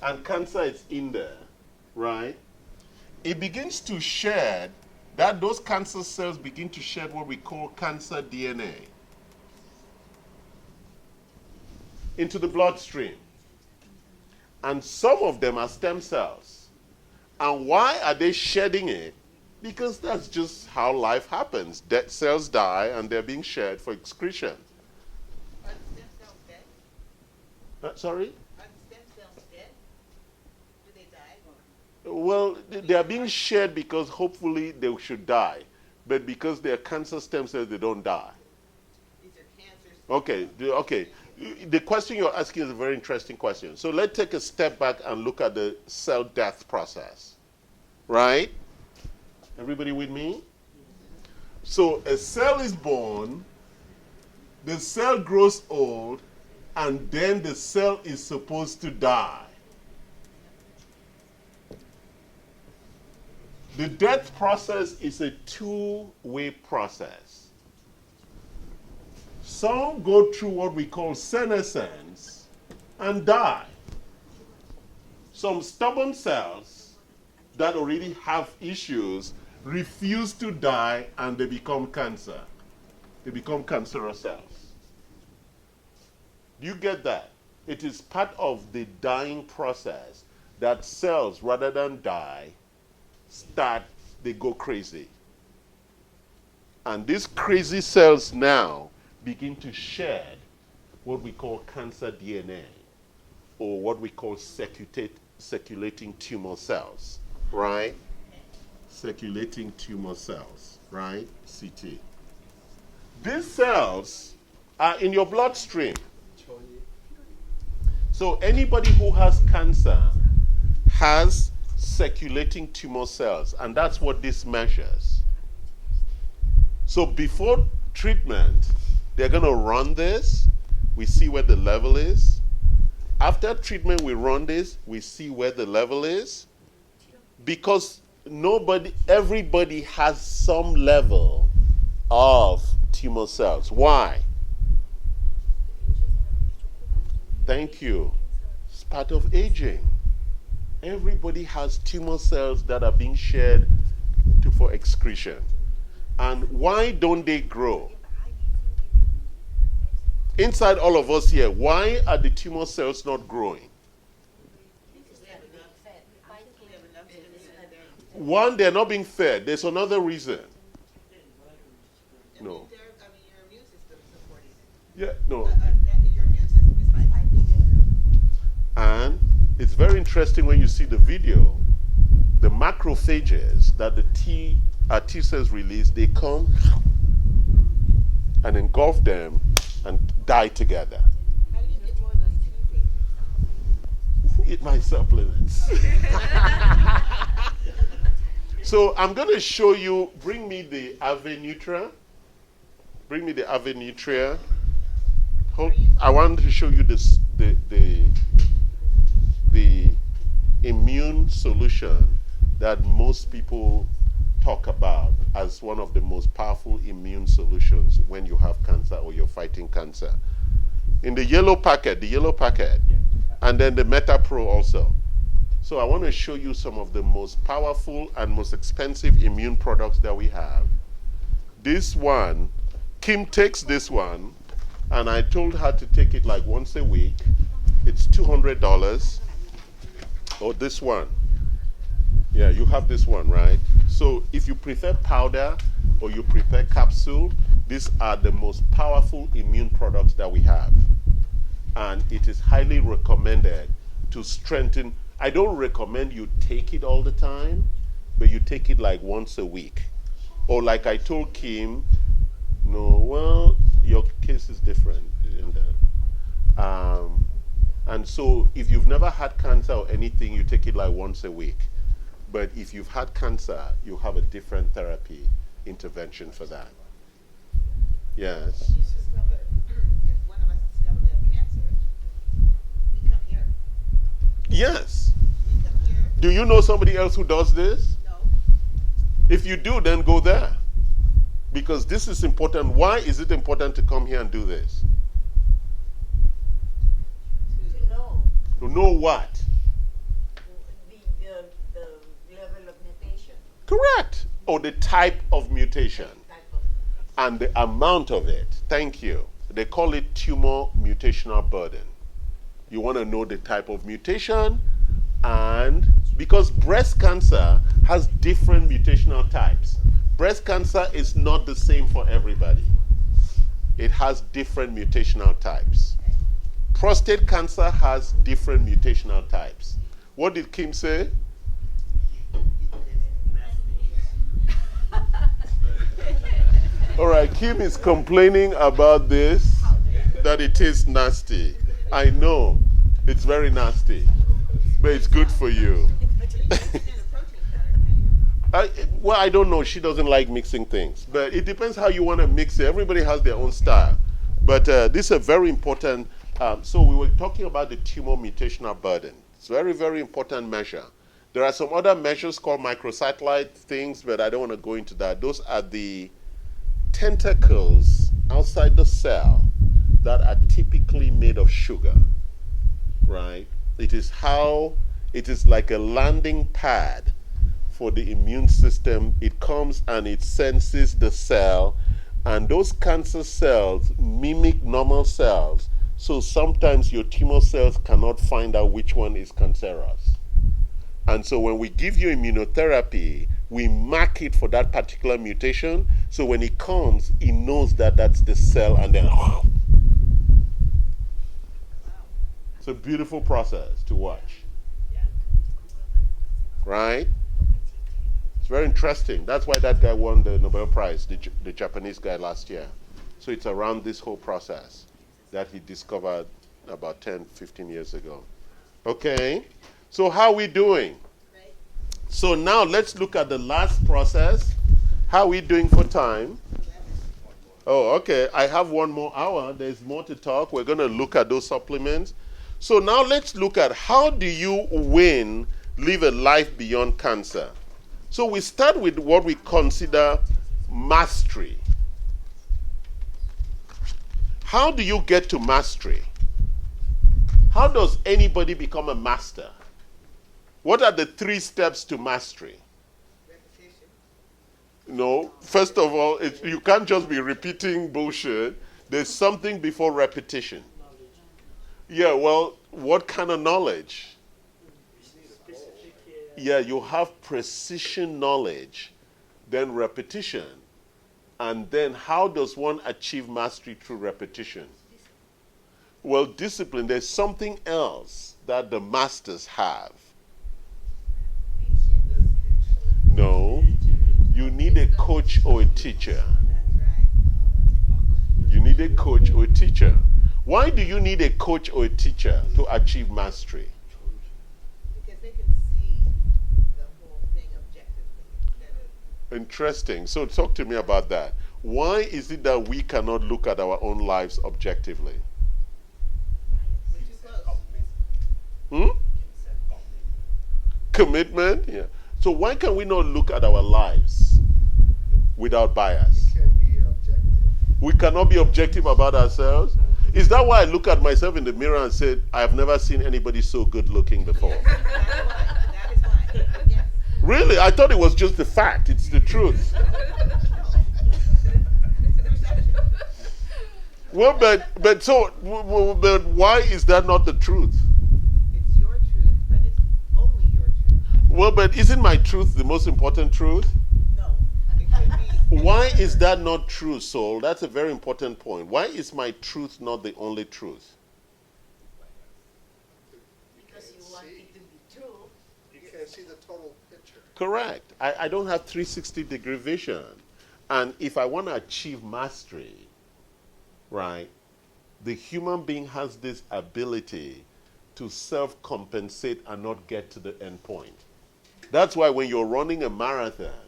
and cancer is in there, right? It begins to shed, those cancer cells begin to shed what we call cancer DNA into the bloodstream. And some of them are stem cells. And why are they shedding it? Because that's just how life happens. Dead cells die and they're being shed for excretion. Are the stem cells dead? Sorry? Are the stem cells dead? Do they die? Or? Well, they are being shed because hopefully they should die. But because they're cancer stem cells, they don't die. These are cancers. Okay, okay. The question you're asking is a very interesting question. So let's take a step back and look at the cell death process. Right? Everybody with me? So a cell is born, the cell grows old, and then the cell is supposed to die. The death process is a two-way process. Some go through what we call senescence and die. Some stubborn cells that already have issues refuse to die and they become cancer. They become cancerous cells. Do you get that? It is part of the dying process that cells, rather than die, they go crazy. And these crazy cells now begin to shed what we call cancer DNA, or what we call circulating tumor cells, right? Circulating tumor cells, right? CT. These cells are in your bloodstream. So anybody who has cancer has circulating tumor cells, and that's what this measures. So before treatment, They're going to run this. We see where the level is. After treatment, we run this. We see where the level is. Because everybody has some level of tumor cells. Why? Thank you. It's part of aging. Everybody has tumor cells that are being shared for excretion. And why don't they grow? Inside all of us here, why are the tumor cells not growing? One, they're not being fed. There's another reason. No. Your immune system is supporting it. Yeah, no. Your immune system is fighting it. And it's very interesting when you see the video. The macrophages that the T cells release, they come and engulf them and die together. How do you get more of those T things? Eat my supplements. So I'm going to show you, bring me the Ave Nutra. Bring me the Ave Nutria. I want to show you this, the immune solution that most people talk about as one of the most powerful immune solutions when you have cancer or you're fighting cancer. In the yellow packet, and then the MetaPro also. So I want to show you some of the most powerful and most expensive immune products that we have. This one, Kim takes this one, and I told her to take it like once a week. It's $200. Oh, this one. Yeah, you have this one, right? So if you prefer powder or you prefer capsule, these are the most powerful immune products that we have. And it is highly recommended to strengthen. I don't recommend you take it all the time, but you take it like once a week. Or like I told Kim, no, well, your case is different. And so if you've never had cancer or anything, you take it like once a week. But if you've had cancer, you have a different therapy intervention for that. Yes. If one of us discover we have cancer, we come here. Yes. We come here. Do you know somebody else who does this? No. If you do, then go there. Because this is important. Why is it important to come here and do this? To know To know what? the level of mutation. Correct. Or the type of mutation. Type of And the amount of it. Thank you. They call it tumor mutational burden. You want to know the type of mutation, and because breast cancer has different mutational types. Breast cancer is not the same for everybody. It has different mutational types. Prostate cancer has different mutational types. What did Kim say? All right, Kim is complaining about this, that it is nasty. I know, it's very nasty, but it's good for you. Well, I don't know. She doesn't like mixing things, but it depends how you want to mix it. Everybody has their own style. But this is a very important, so we were talking about the tumor mutational burden. It's a very, very important measure. There are some other measures called microsatellite things, but I don't want to go into that. Those are the tentacles outside the cell that are typically made of sugar, right? It is like a landing pad for the immune system. It comes and it senses the cell, and those cancer cells mimic normal cells, so sometimes your tumor cells cannot find out which one is cancerous. And so when we give you immunotherapy, we mark it for that particular mutation, so when it comes, it knows that that's the cell, and then it's a beautiful process to watch. Right? It's very interesting. That's why that guy won the Nobel Prize, the Japanese guy last year. So it's around this whole process that he discovered about 10, 15 years ago. Okay? So how are we doing? So now let's look at the last process. How are we doing for time? Oh, okay. I have 1 more hour. There's more to talk. We're going to look at those supplements. So now let's look at how do you live a life beyond cancer. So we start with what we consider mastery. How do you get to mastery? How does anybody become a master? What are the 3 steps to mastery? Repetition. No, first of all, you can't just be repeating bullshit. There's something before repetition. Yeah, well, what kind of knowledge? Specific, Yeah, you have precision knowledge, then repetition. And then how does one achieve mastery through repetition? Well, discipline, there's something else that the masters have. No, you need a coach or a teacher. That's right. You need a coach or a teacher. Why do you need a coach or a teacher to achieve mastery? Because they can see the whole thing objectively instead of Interesting. So talk to me about that. Why is it that we cannot look at our own lives objectively? we're too close. Hmm? Commitment? Yeah. So why can we not look at our lives without bias? Can be objective. We cannot be objective about ourselves. Is that why I look at myself in the mirror and said, I have never seen anybody so good looking before? That is why. Yes. Really? I thought it was just the fact. It's the truth. Well, but why is that not the truth? It's your truth, but it's only your truth. Well, but isn't my truth the most important truth? No, it could be. Why is that not true, Saul? That's a very important point. Why is my truth not the only truth? Because you want it to be true. You can't see the total picture. Correct. I don't have 360-degree vision. And if I want to achieve mastery, right, the human being has this ability to self-compensate and not get to the end point. That's why when you're running a marathon,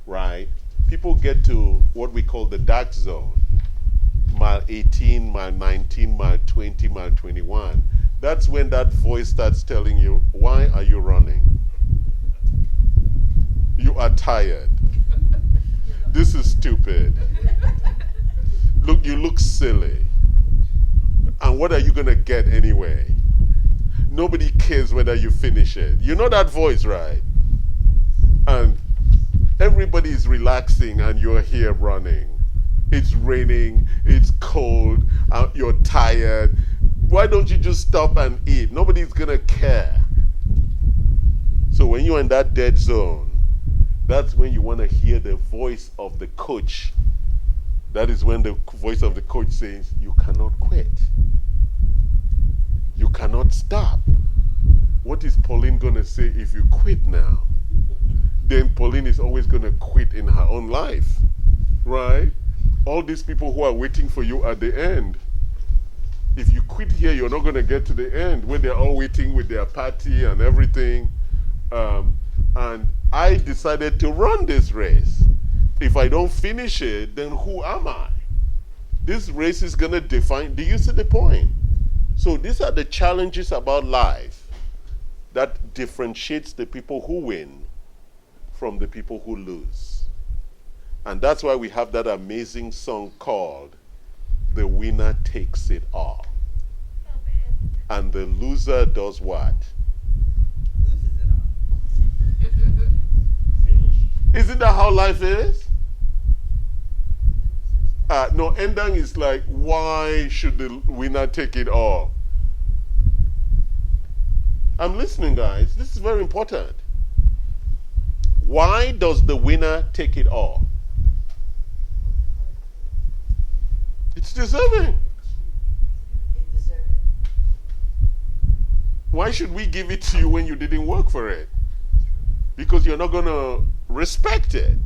right, people get to what we call the dark zone. Mile 18, mile 19, mile 20, mile 21. That's when that voice starts telling you, why are you running? You are tired. This is stupid. Look, you look silly. And what are you going to get anyway? Nobody cares whether you finish it. You know that voice, right? And everybody is relaxing and you're here running. It's raining, it's cold, you're tired. Why don't you just stop and eat? Nobody's going to care. So when you're in that dead zone, that's when you want to hear the voice of the coach. That is when the voice of the coach says, you cannot quit. You cannot stop. What is Pauline going to say if you quit now? Then Pauline is always going to quit in her own life. Right? All these people who are waiting for you at the end. If you quit here, you're not going to get to the end when they're all waiting with their party and everything. And I decided to run this race. If I don't finish it, then who am I? This race is going to define. Do you see the point? So these are the challenges about life that differentiates the people who win from the people who lose. And that's why we have that amazing song called The Winner Takes It All. And the loser does what? Loses it all. Isn't that how life is? No, ending is like, why should the winner take it all? I'm listening, guys. This is very important. Why does the winner take it all? It's deserving. They deserve it. Why should we give it to you when you didn't work for it? Because you're not going to respect it.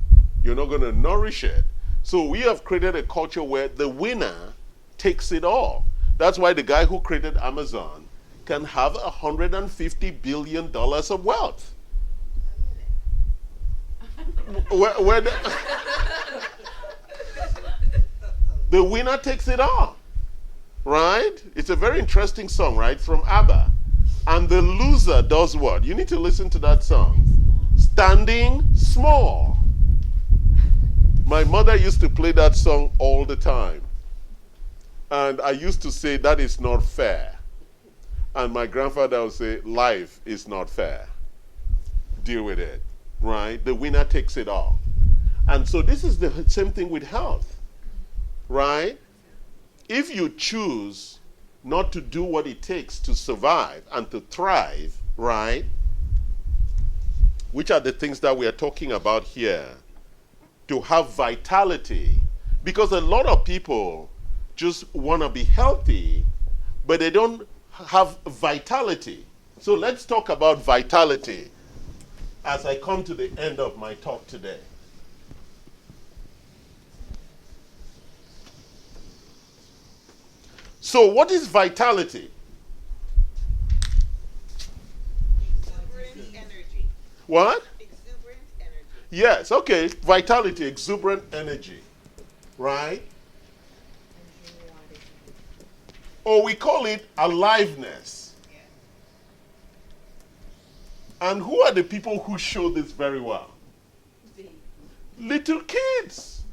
You're not going to nourish it. So we have created a culture where the winner takes it all. That's why the guy who created Amazon can have $150 billion of wealth. The winner takes it all. Right? It's a very interesting song, right? From ABBA. And the loser does what? You need to listen to that song. Standing small. My mother used to play that song all the time. And I used to say, that is not fair. And my grandfather would say, life is not fair. Deal with it. Right? The winner takes it all. And so this is the same thing with health. Right? If you choose not to do what it takes to survive and to thrive, right? Which are the things that we are talking about here? To have vitality. Because a lot of people just want to be healthy, but they don't have vitality. So let's talk about vitality as I come to the end of my talk today. So what is vitality? Exuberant energy. What? Exuberant energy. Yes, okay. Vitality, exuberant energy. Right? Or we call it aliveness. Yeah. And who are the people who show this very well? Little kids.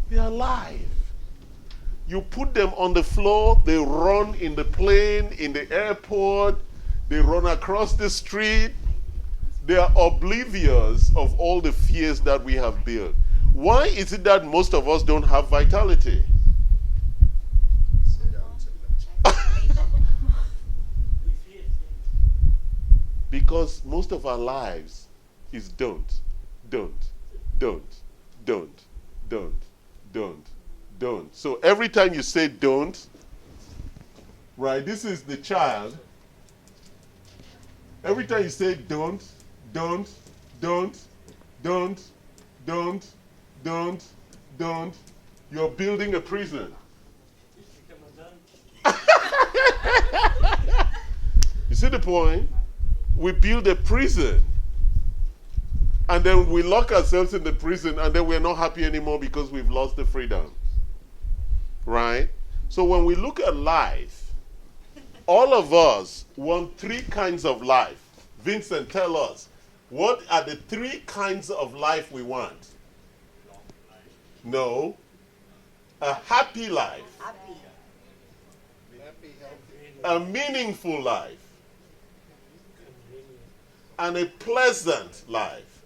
They're alive. You put them on the floor, they run in the plane, in the airport, they run across the street. They are oblivious of all the fears that we have built. Why is it that most of us don't have vitality? Sit down too much. We fear things. Because most of our lives is don't. So every time you say don't, right, this is the child. Every time you say don't, you're building a prison. It's become a done. You see the point? We build a prison. And then we lock ourselves in the prison, and then we're not happy anymore because we've lost the freedom. Right? So when we look at life, all of us want 3 kinds of life. Vincent, tell us, what are the 3 kinds of life we want? No. A happy life. Happy. Happy, healthy. A meaningful life. And a pleasant life.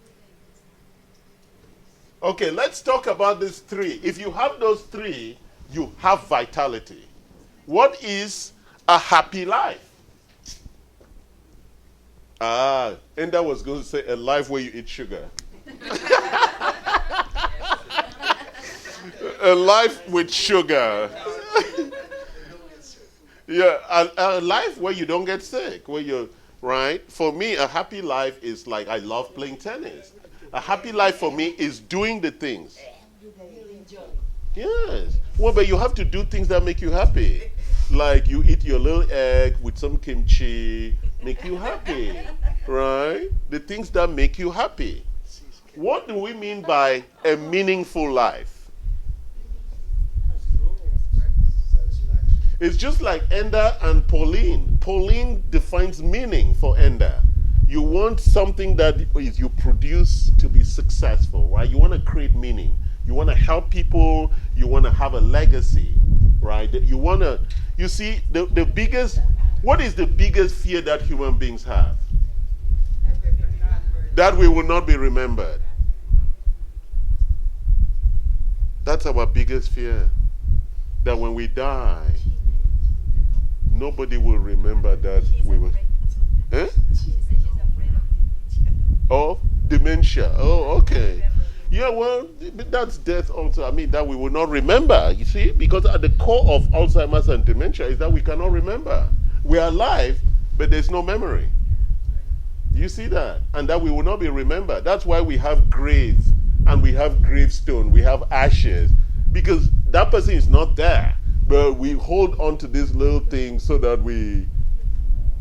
Okay, let's talk about these 3. If you have those 3, you have vitality. What is a happy life? Enda was going to say a life where you eat sugar. A life with sugar. Yeah, a life where you don't get sick, where you're, right? For me, a happy life is like I love playing tennis. A happy life for me is doing the things. You enjoy. Yes. Well, but you have to do things that make you happy. Like you eat your little egg with some kimchi, make you happy. Right? The things that make you happy. What do we mean by a meaningful life? Satisfaction. It's just like Enda and Pauline. Pauline defines meaning for Enda. You want something that is you produce to be successful, right? You want to create meaning. You want to help people. You want to have a legacy, right? You want to, you see, the biggest, what is the biggest fear that human beings have? That we will not be remembered. That's our biggest fear. That when we die, nobody will remember that we were. Eh? Oh, dementia. Oh, okay. Yeah, well, that's death also. I mean, that we will not remember, you see? Because at the core of Alzheimer's and dementia is that we cannot remember. We are alive, but there's no memory. You see that? And that we will not be remembered. That's why we have graves, and we have gravestone, we have ashes. Because that person is not there. But we hold on to these little things so that we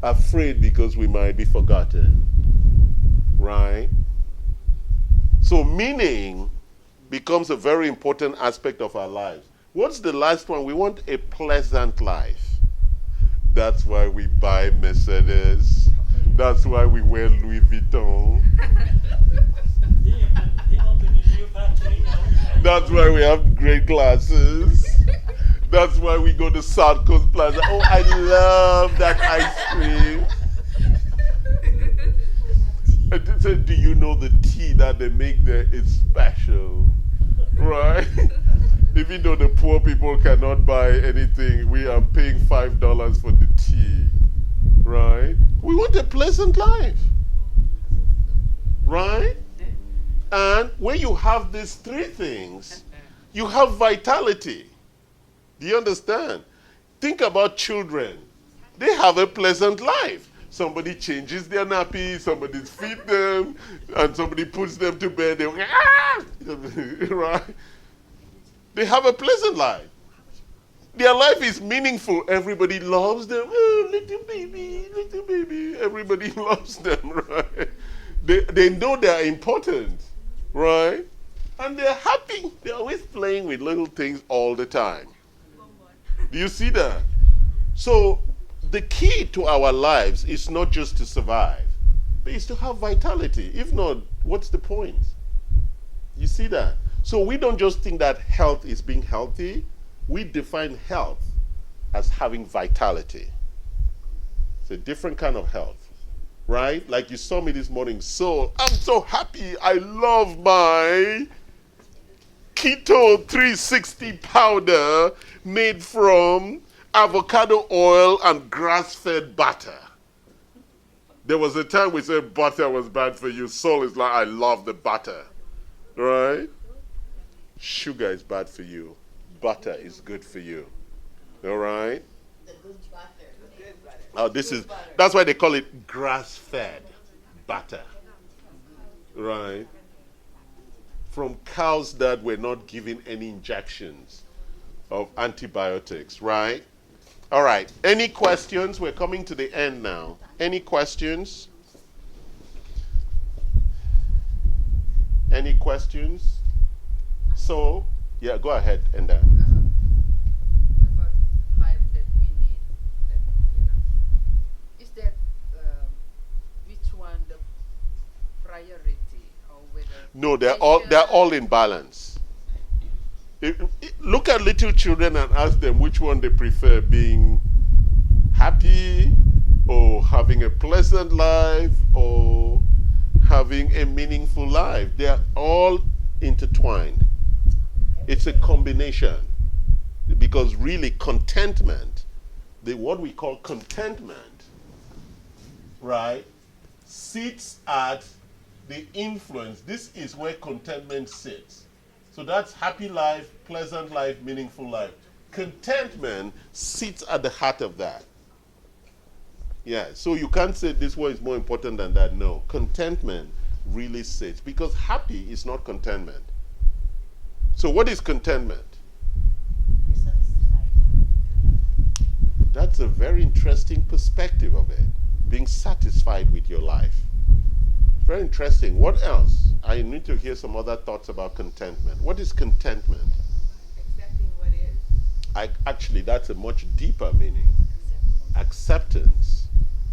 are afraid because we might be forgotten. Right? So meaning becomes a very important aspect of our lives. What's the last one? We want a pleasant life. That's why we buy Mercedes. That's why we wear Louis Vuitton. They open a new factory now. That's why we have great glasses. That's why we go to South Coast Plaza. Oh, I love that ice cream. And they said, do you know the tea that they make there is special? Right? Even though the poor people cannot buy anything, we are paying $5 for the tea. Right? We want a pleasant life. Right? And when you have these three things, you have vitality. Do you understand? Think about children. They have a pleasant life. Somebody changes their nappy, somebody feeds them, and somebody puts them to bed. They go, ah! Right? They have a pleasant life. Their life is meaningful. Everybody loves them. Oh, little baby. Everybody loves them, right? They know they are important, right? And they're happy. They're always playing with little things all the time. Do you see that? So the key to our lives is not just to survive, but it's to have vitality. If not, what's the point? You see that? So we don't just think that health is being healthy. We define health as having vitality. It's a different kind of health, right? Like you saw me this morning. So I'm so happy. I love my Keto 360 powder made from avocado oil and grass-fed butter. There was a time we said butter was bad for you. Soul is like, I love the butter. Right? Sugar is bad for you. Butter is good for you. All right? The good butter. The good butter. Oh, that's why they call it grass-fed butter. Right? From cows that were not given any injections of antibiotics, right? All right. Any questions? We're coming to the end now. Any questions? Any questions? So, yeah, go ahead, Enda. About life that we need, that, is that which one the priority, or whether No, they're all in balance. Look at little children and ask them which one they prefer, being happy or having a pleasant life or having a meaningful life. They are all intertwined. It's a combination. Because really contentment, what we call contentment, right, sits at the influence. This is where contentment sits. So that's happy life, pleasant life, meaningful life. Contentment sits at the heart of that. Yeah, so you can't say this one is more important than that. No, contentment really sits. Because happy is not contentment. So what is contentment? You're satisfied. That's a very interesting perspective of it. Being satisfied with your life. Very interesting. What else? I need to hear some other thoughts about contentment. What is contentment? accepting what is. Actually, that's a much deeper meaning. Acceptance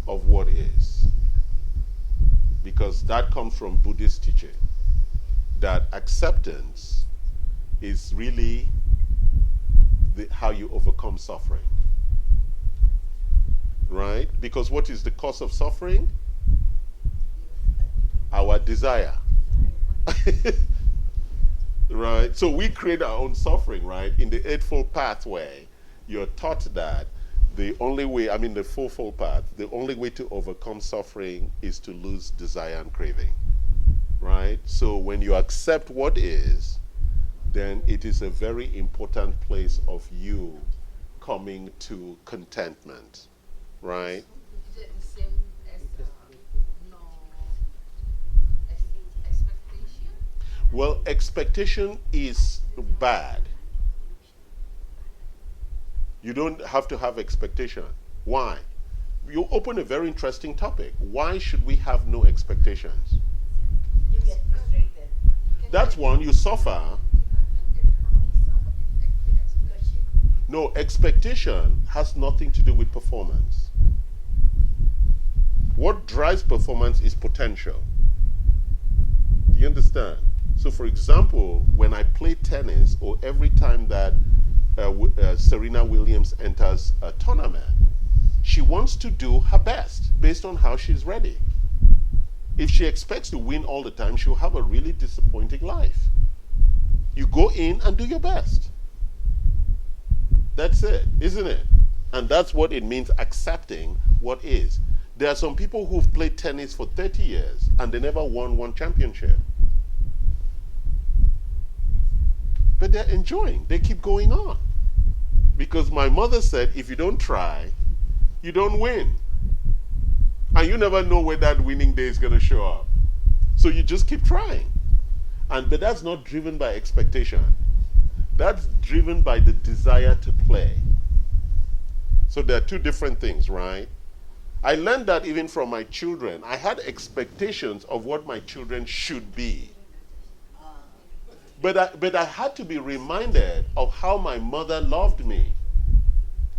of what is. Because that comes from Buddhist teaching. That acceptance is really how you overcome suffering. Right? Because what is the cause of suffering? Our desire. Right? So we create our own suffering, right? In the Eightfold Pathway, you're taught that the only way, the Fourfold Path, the only way to overcome suffering is to lose desire and craving. Right? So when you accept what is, then it is a very important place of you coming to contentment. Right? Is it the same as no expectation? Well, expectation is bad. You don't have to have expectation. Why? You open a very interesting topic. Why should we have no expectations? You get frustrated. That's one, you suffer. Because No, expectation has nothing to do with performance. What drives performance is potential. Do you understand? So, for example, when I play tennis, or every time that Serena Williams enters a tournament, she wants to do her best based on how she's ready. If she expects to win all the time, she'll have a really disappointing life. You go in and do your best. That's it, isn't it? And that's what it means, accepting what is. There are some people who've played tennis for 30 years and they never won one championship. But they're enjoying. They keep going on. Because my mother said, if you don't try, you don't win. And you never know where that winning day is going to show up. So you just keep trying. But that's not driven by expectation. That's driven by the desire to play. So there are two different things, right? I learned that even from my children. I had expectations of what my children should be. But I had to be reminded of how my mother loved me.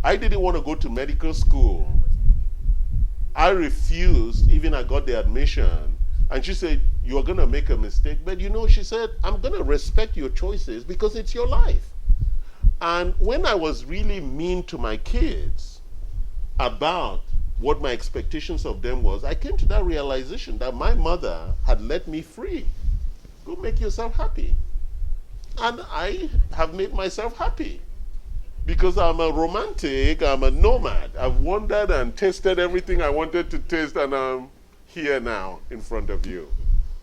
I didn't want to go to medical school. I refused, even I got the admission. And she said, you're going to make a mistake. But you know, she said, I'm going to respect your choices because it's your life. And when I was really mean to my kids about what my expectations of them was, I came to that realization that my mother had let me free. Go make yourself happy. And I have made myself happy. Because I'm a romantic, I'm a nomad. I've wandered and tasted everything I wanted to taste, and I'm here now in front of you.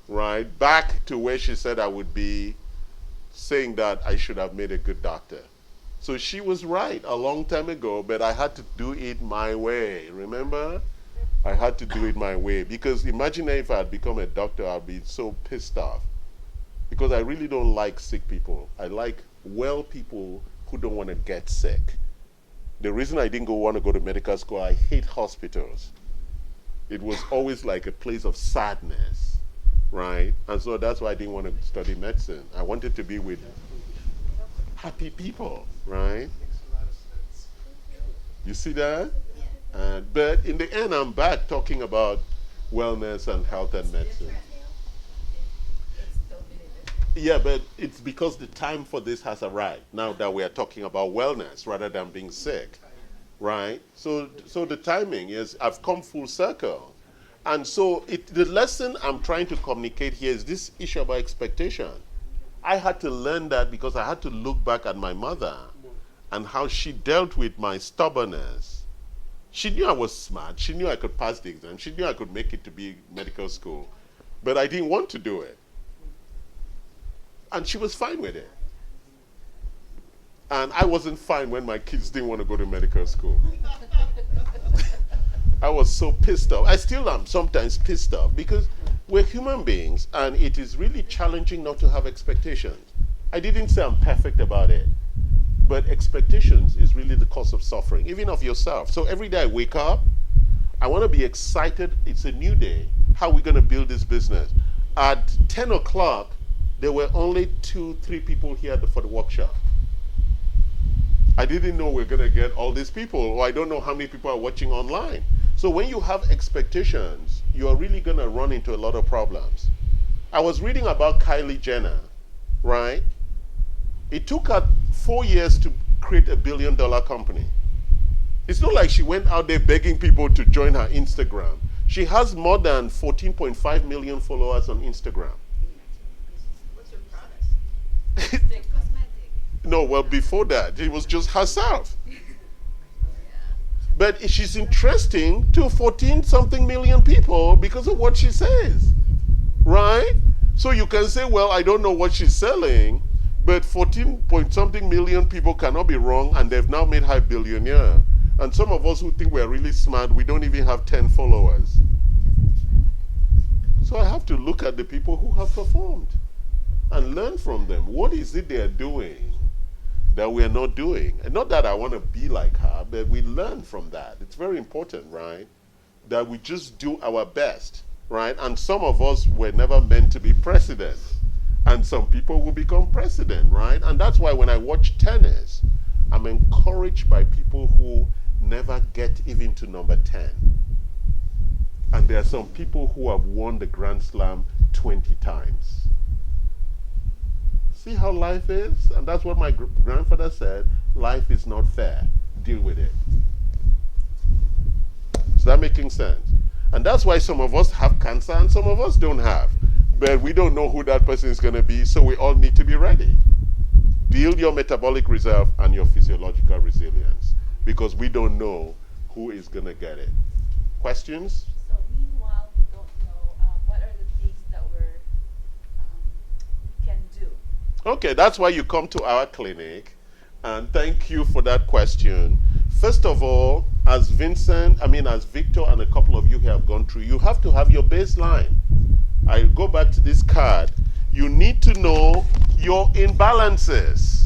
Right? Back to where she said I would be, saying that I should have made a good doctor. So she was right a long time ago, but I had to do it my way. Remember? I had to do it my way. Because imagine if I had become a doctor, I'd be so pissed off. Because I really don't like sick people. I like well people who don't want to get sick. The reason I didn't want to go to medical school, I hate hospitals. It was always like a place of sadness, right? And so that's why I didn't want to study medicine. I wanted to be with happy people, right? Makes a lot of sense. You see that? But in the end, I'm back talking about wellness and health and medicine. It's totally different. Yeah, but it's because the time for this has arrived. Now that we are talking about wellness rather than being sick, right? So the timing is, I've come full circle. And so the lesson I'm trying to communicate here is this issue about expectation. I had to learn that because I had to look back at my mother and how she dealt with my stubbornness. She knew I was smart. She knew I could pass the exam. She knew I could make it to be medical school. But I didn't want to do it. And she was fine with it. And I wasn't fine when my kids didn't want to go to medical school. I was so pissed off. I still am sometimes pissed off because we're human beings and it is really challenging not to have expectations. I didn't say I'm perfect about it, but expectations is really the cause of suffering, even of yourself. So every day I wake up, I want to be excited. It's a new day. How are we going to build this business? At 10 o'clock, there were only 2-3 people here for the workshop. I didn't know we were going to get all these people, or I don't know how many people are watching online. So when you have expectations, you are really going to run into a lot of problems. I was reading about Kylie Jenner, right? It took her 4 years to create $1 billion company. It's not like she went out there begging people to join her Instagram. She has more than 14.5 million followers on Instagram. What's your product? Cosmetic. No, well, before that, it was just herself. But she's interesting to 14-something million people because of what she says, right? So you can say, well, I don't know what she's selling, but 14-point-something million people cannot be wrong, and they've now made her a billionaire. And some of us who think we're really smart, we don't even have 10 followers. So I have to look at the people who have performed and learn from them. What is it they're doing that we're not doing? And not that I want to be like her, but we learn from that. It's very important, right? That we just do our best, right? And some of us were never meant to be president. And some people will become president, right? And that's why when I watch tennis, I'm encouraged by people who never get even to number 10. And there are some people who have won the Grand Slam 20 times. See how life is? And that's what my grandfather said. Life is not fair. Deal with it. Is that making sense? And that's why some of us have cancer and some of us don't have. But we don't know who that person is going to be, so we all need to be ready. Build your metabolic reserve and your physiological resilience, because we don't know who is going to get it. Questions? So meanwhile, we don't know what are the things that we can do. Okay, that's why you come to our clinic, and thank you for that question. First of all, as Victor and a couple of you here have gone through, you have to have your baseline. I go back to this card. You need to know your imbalances.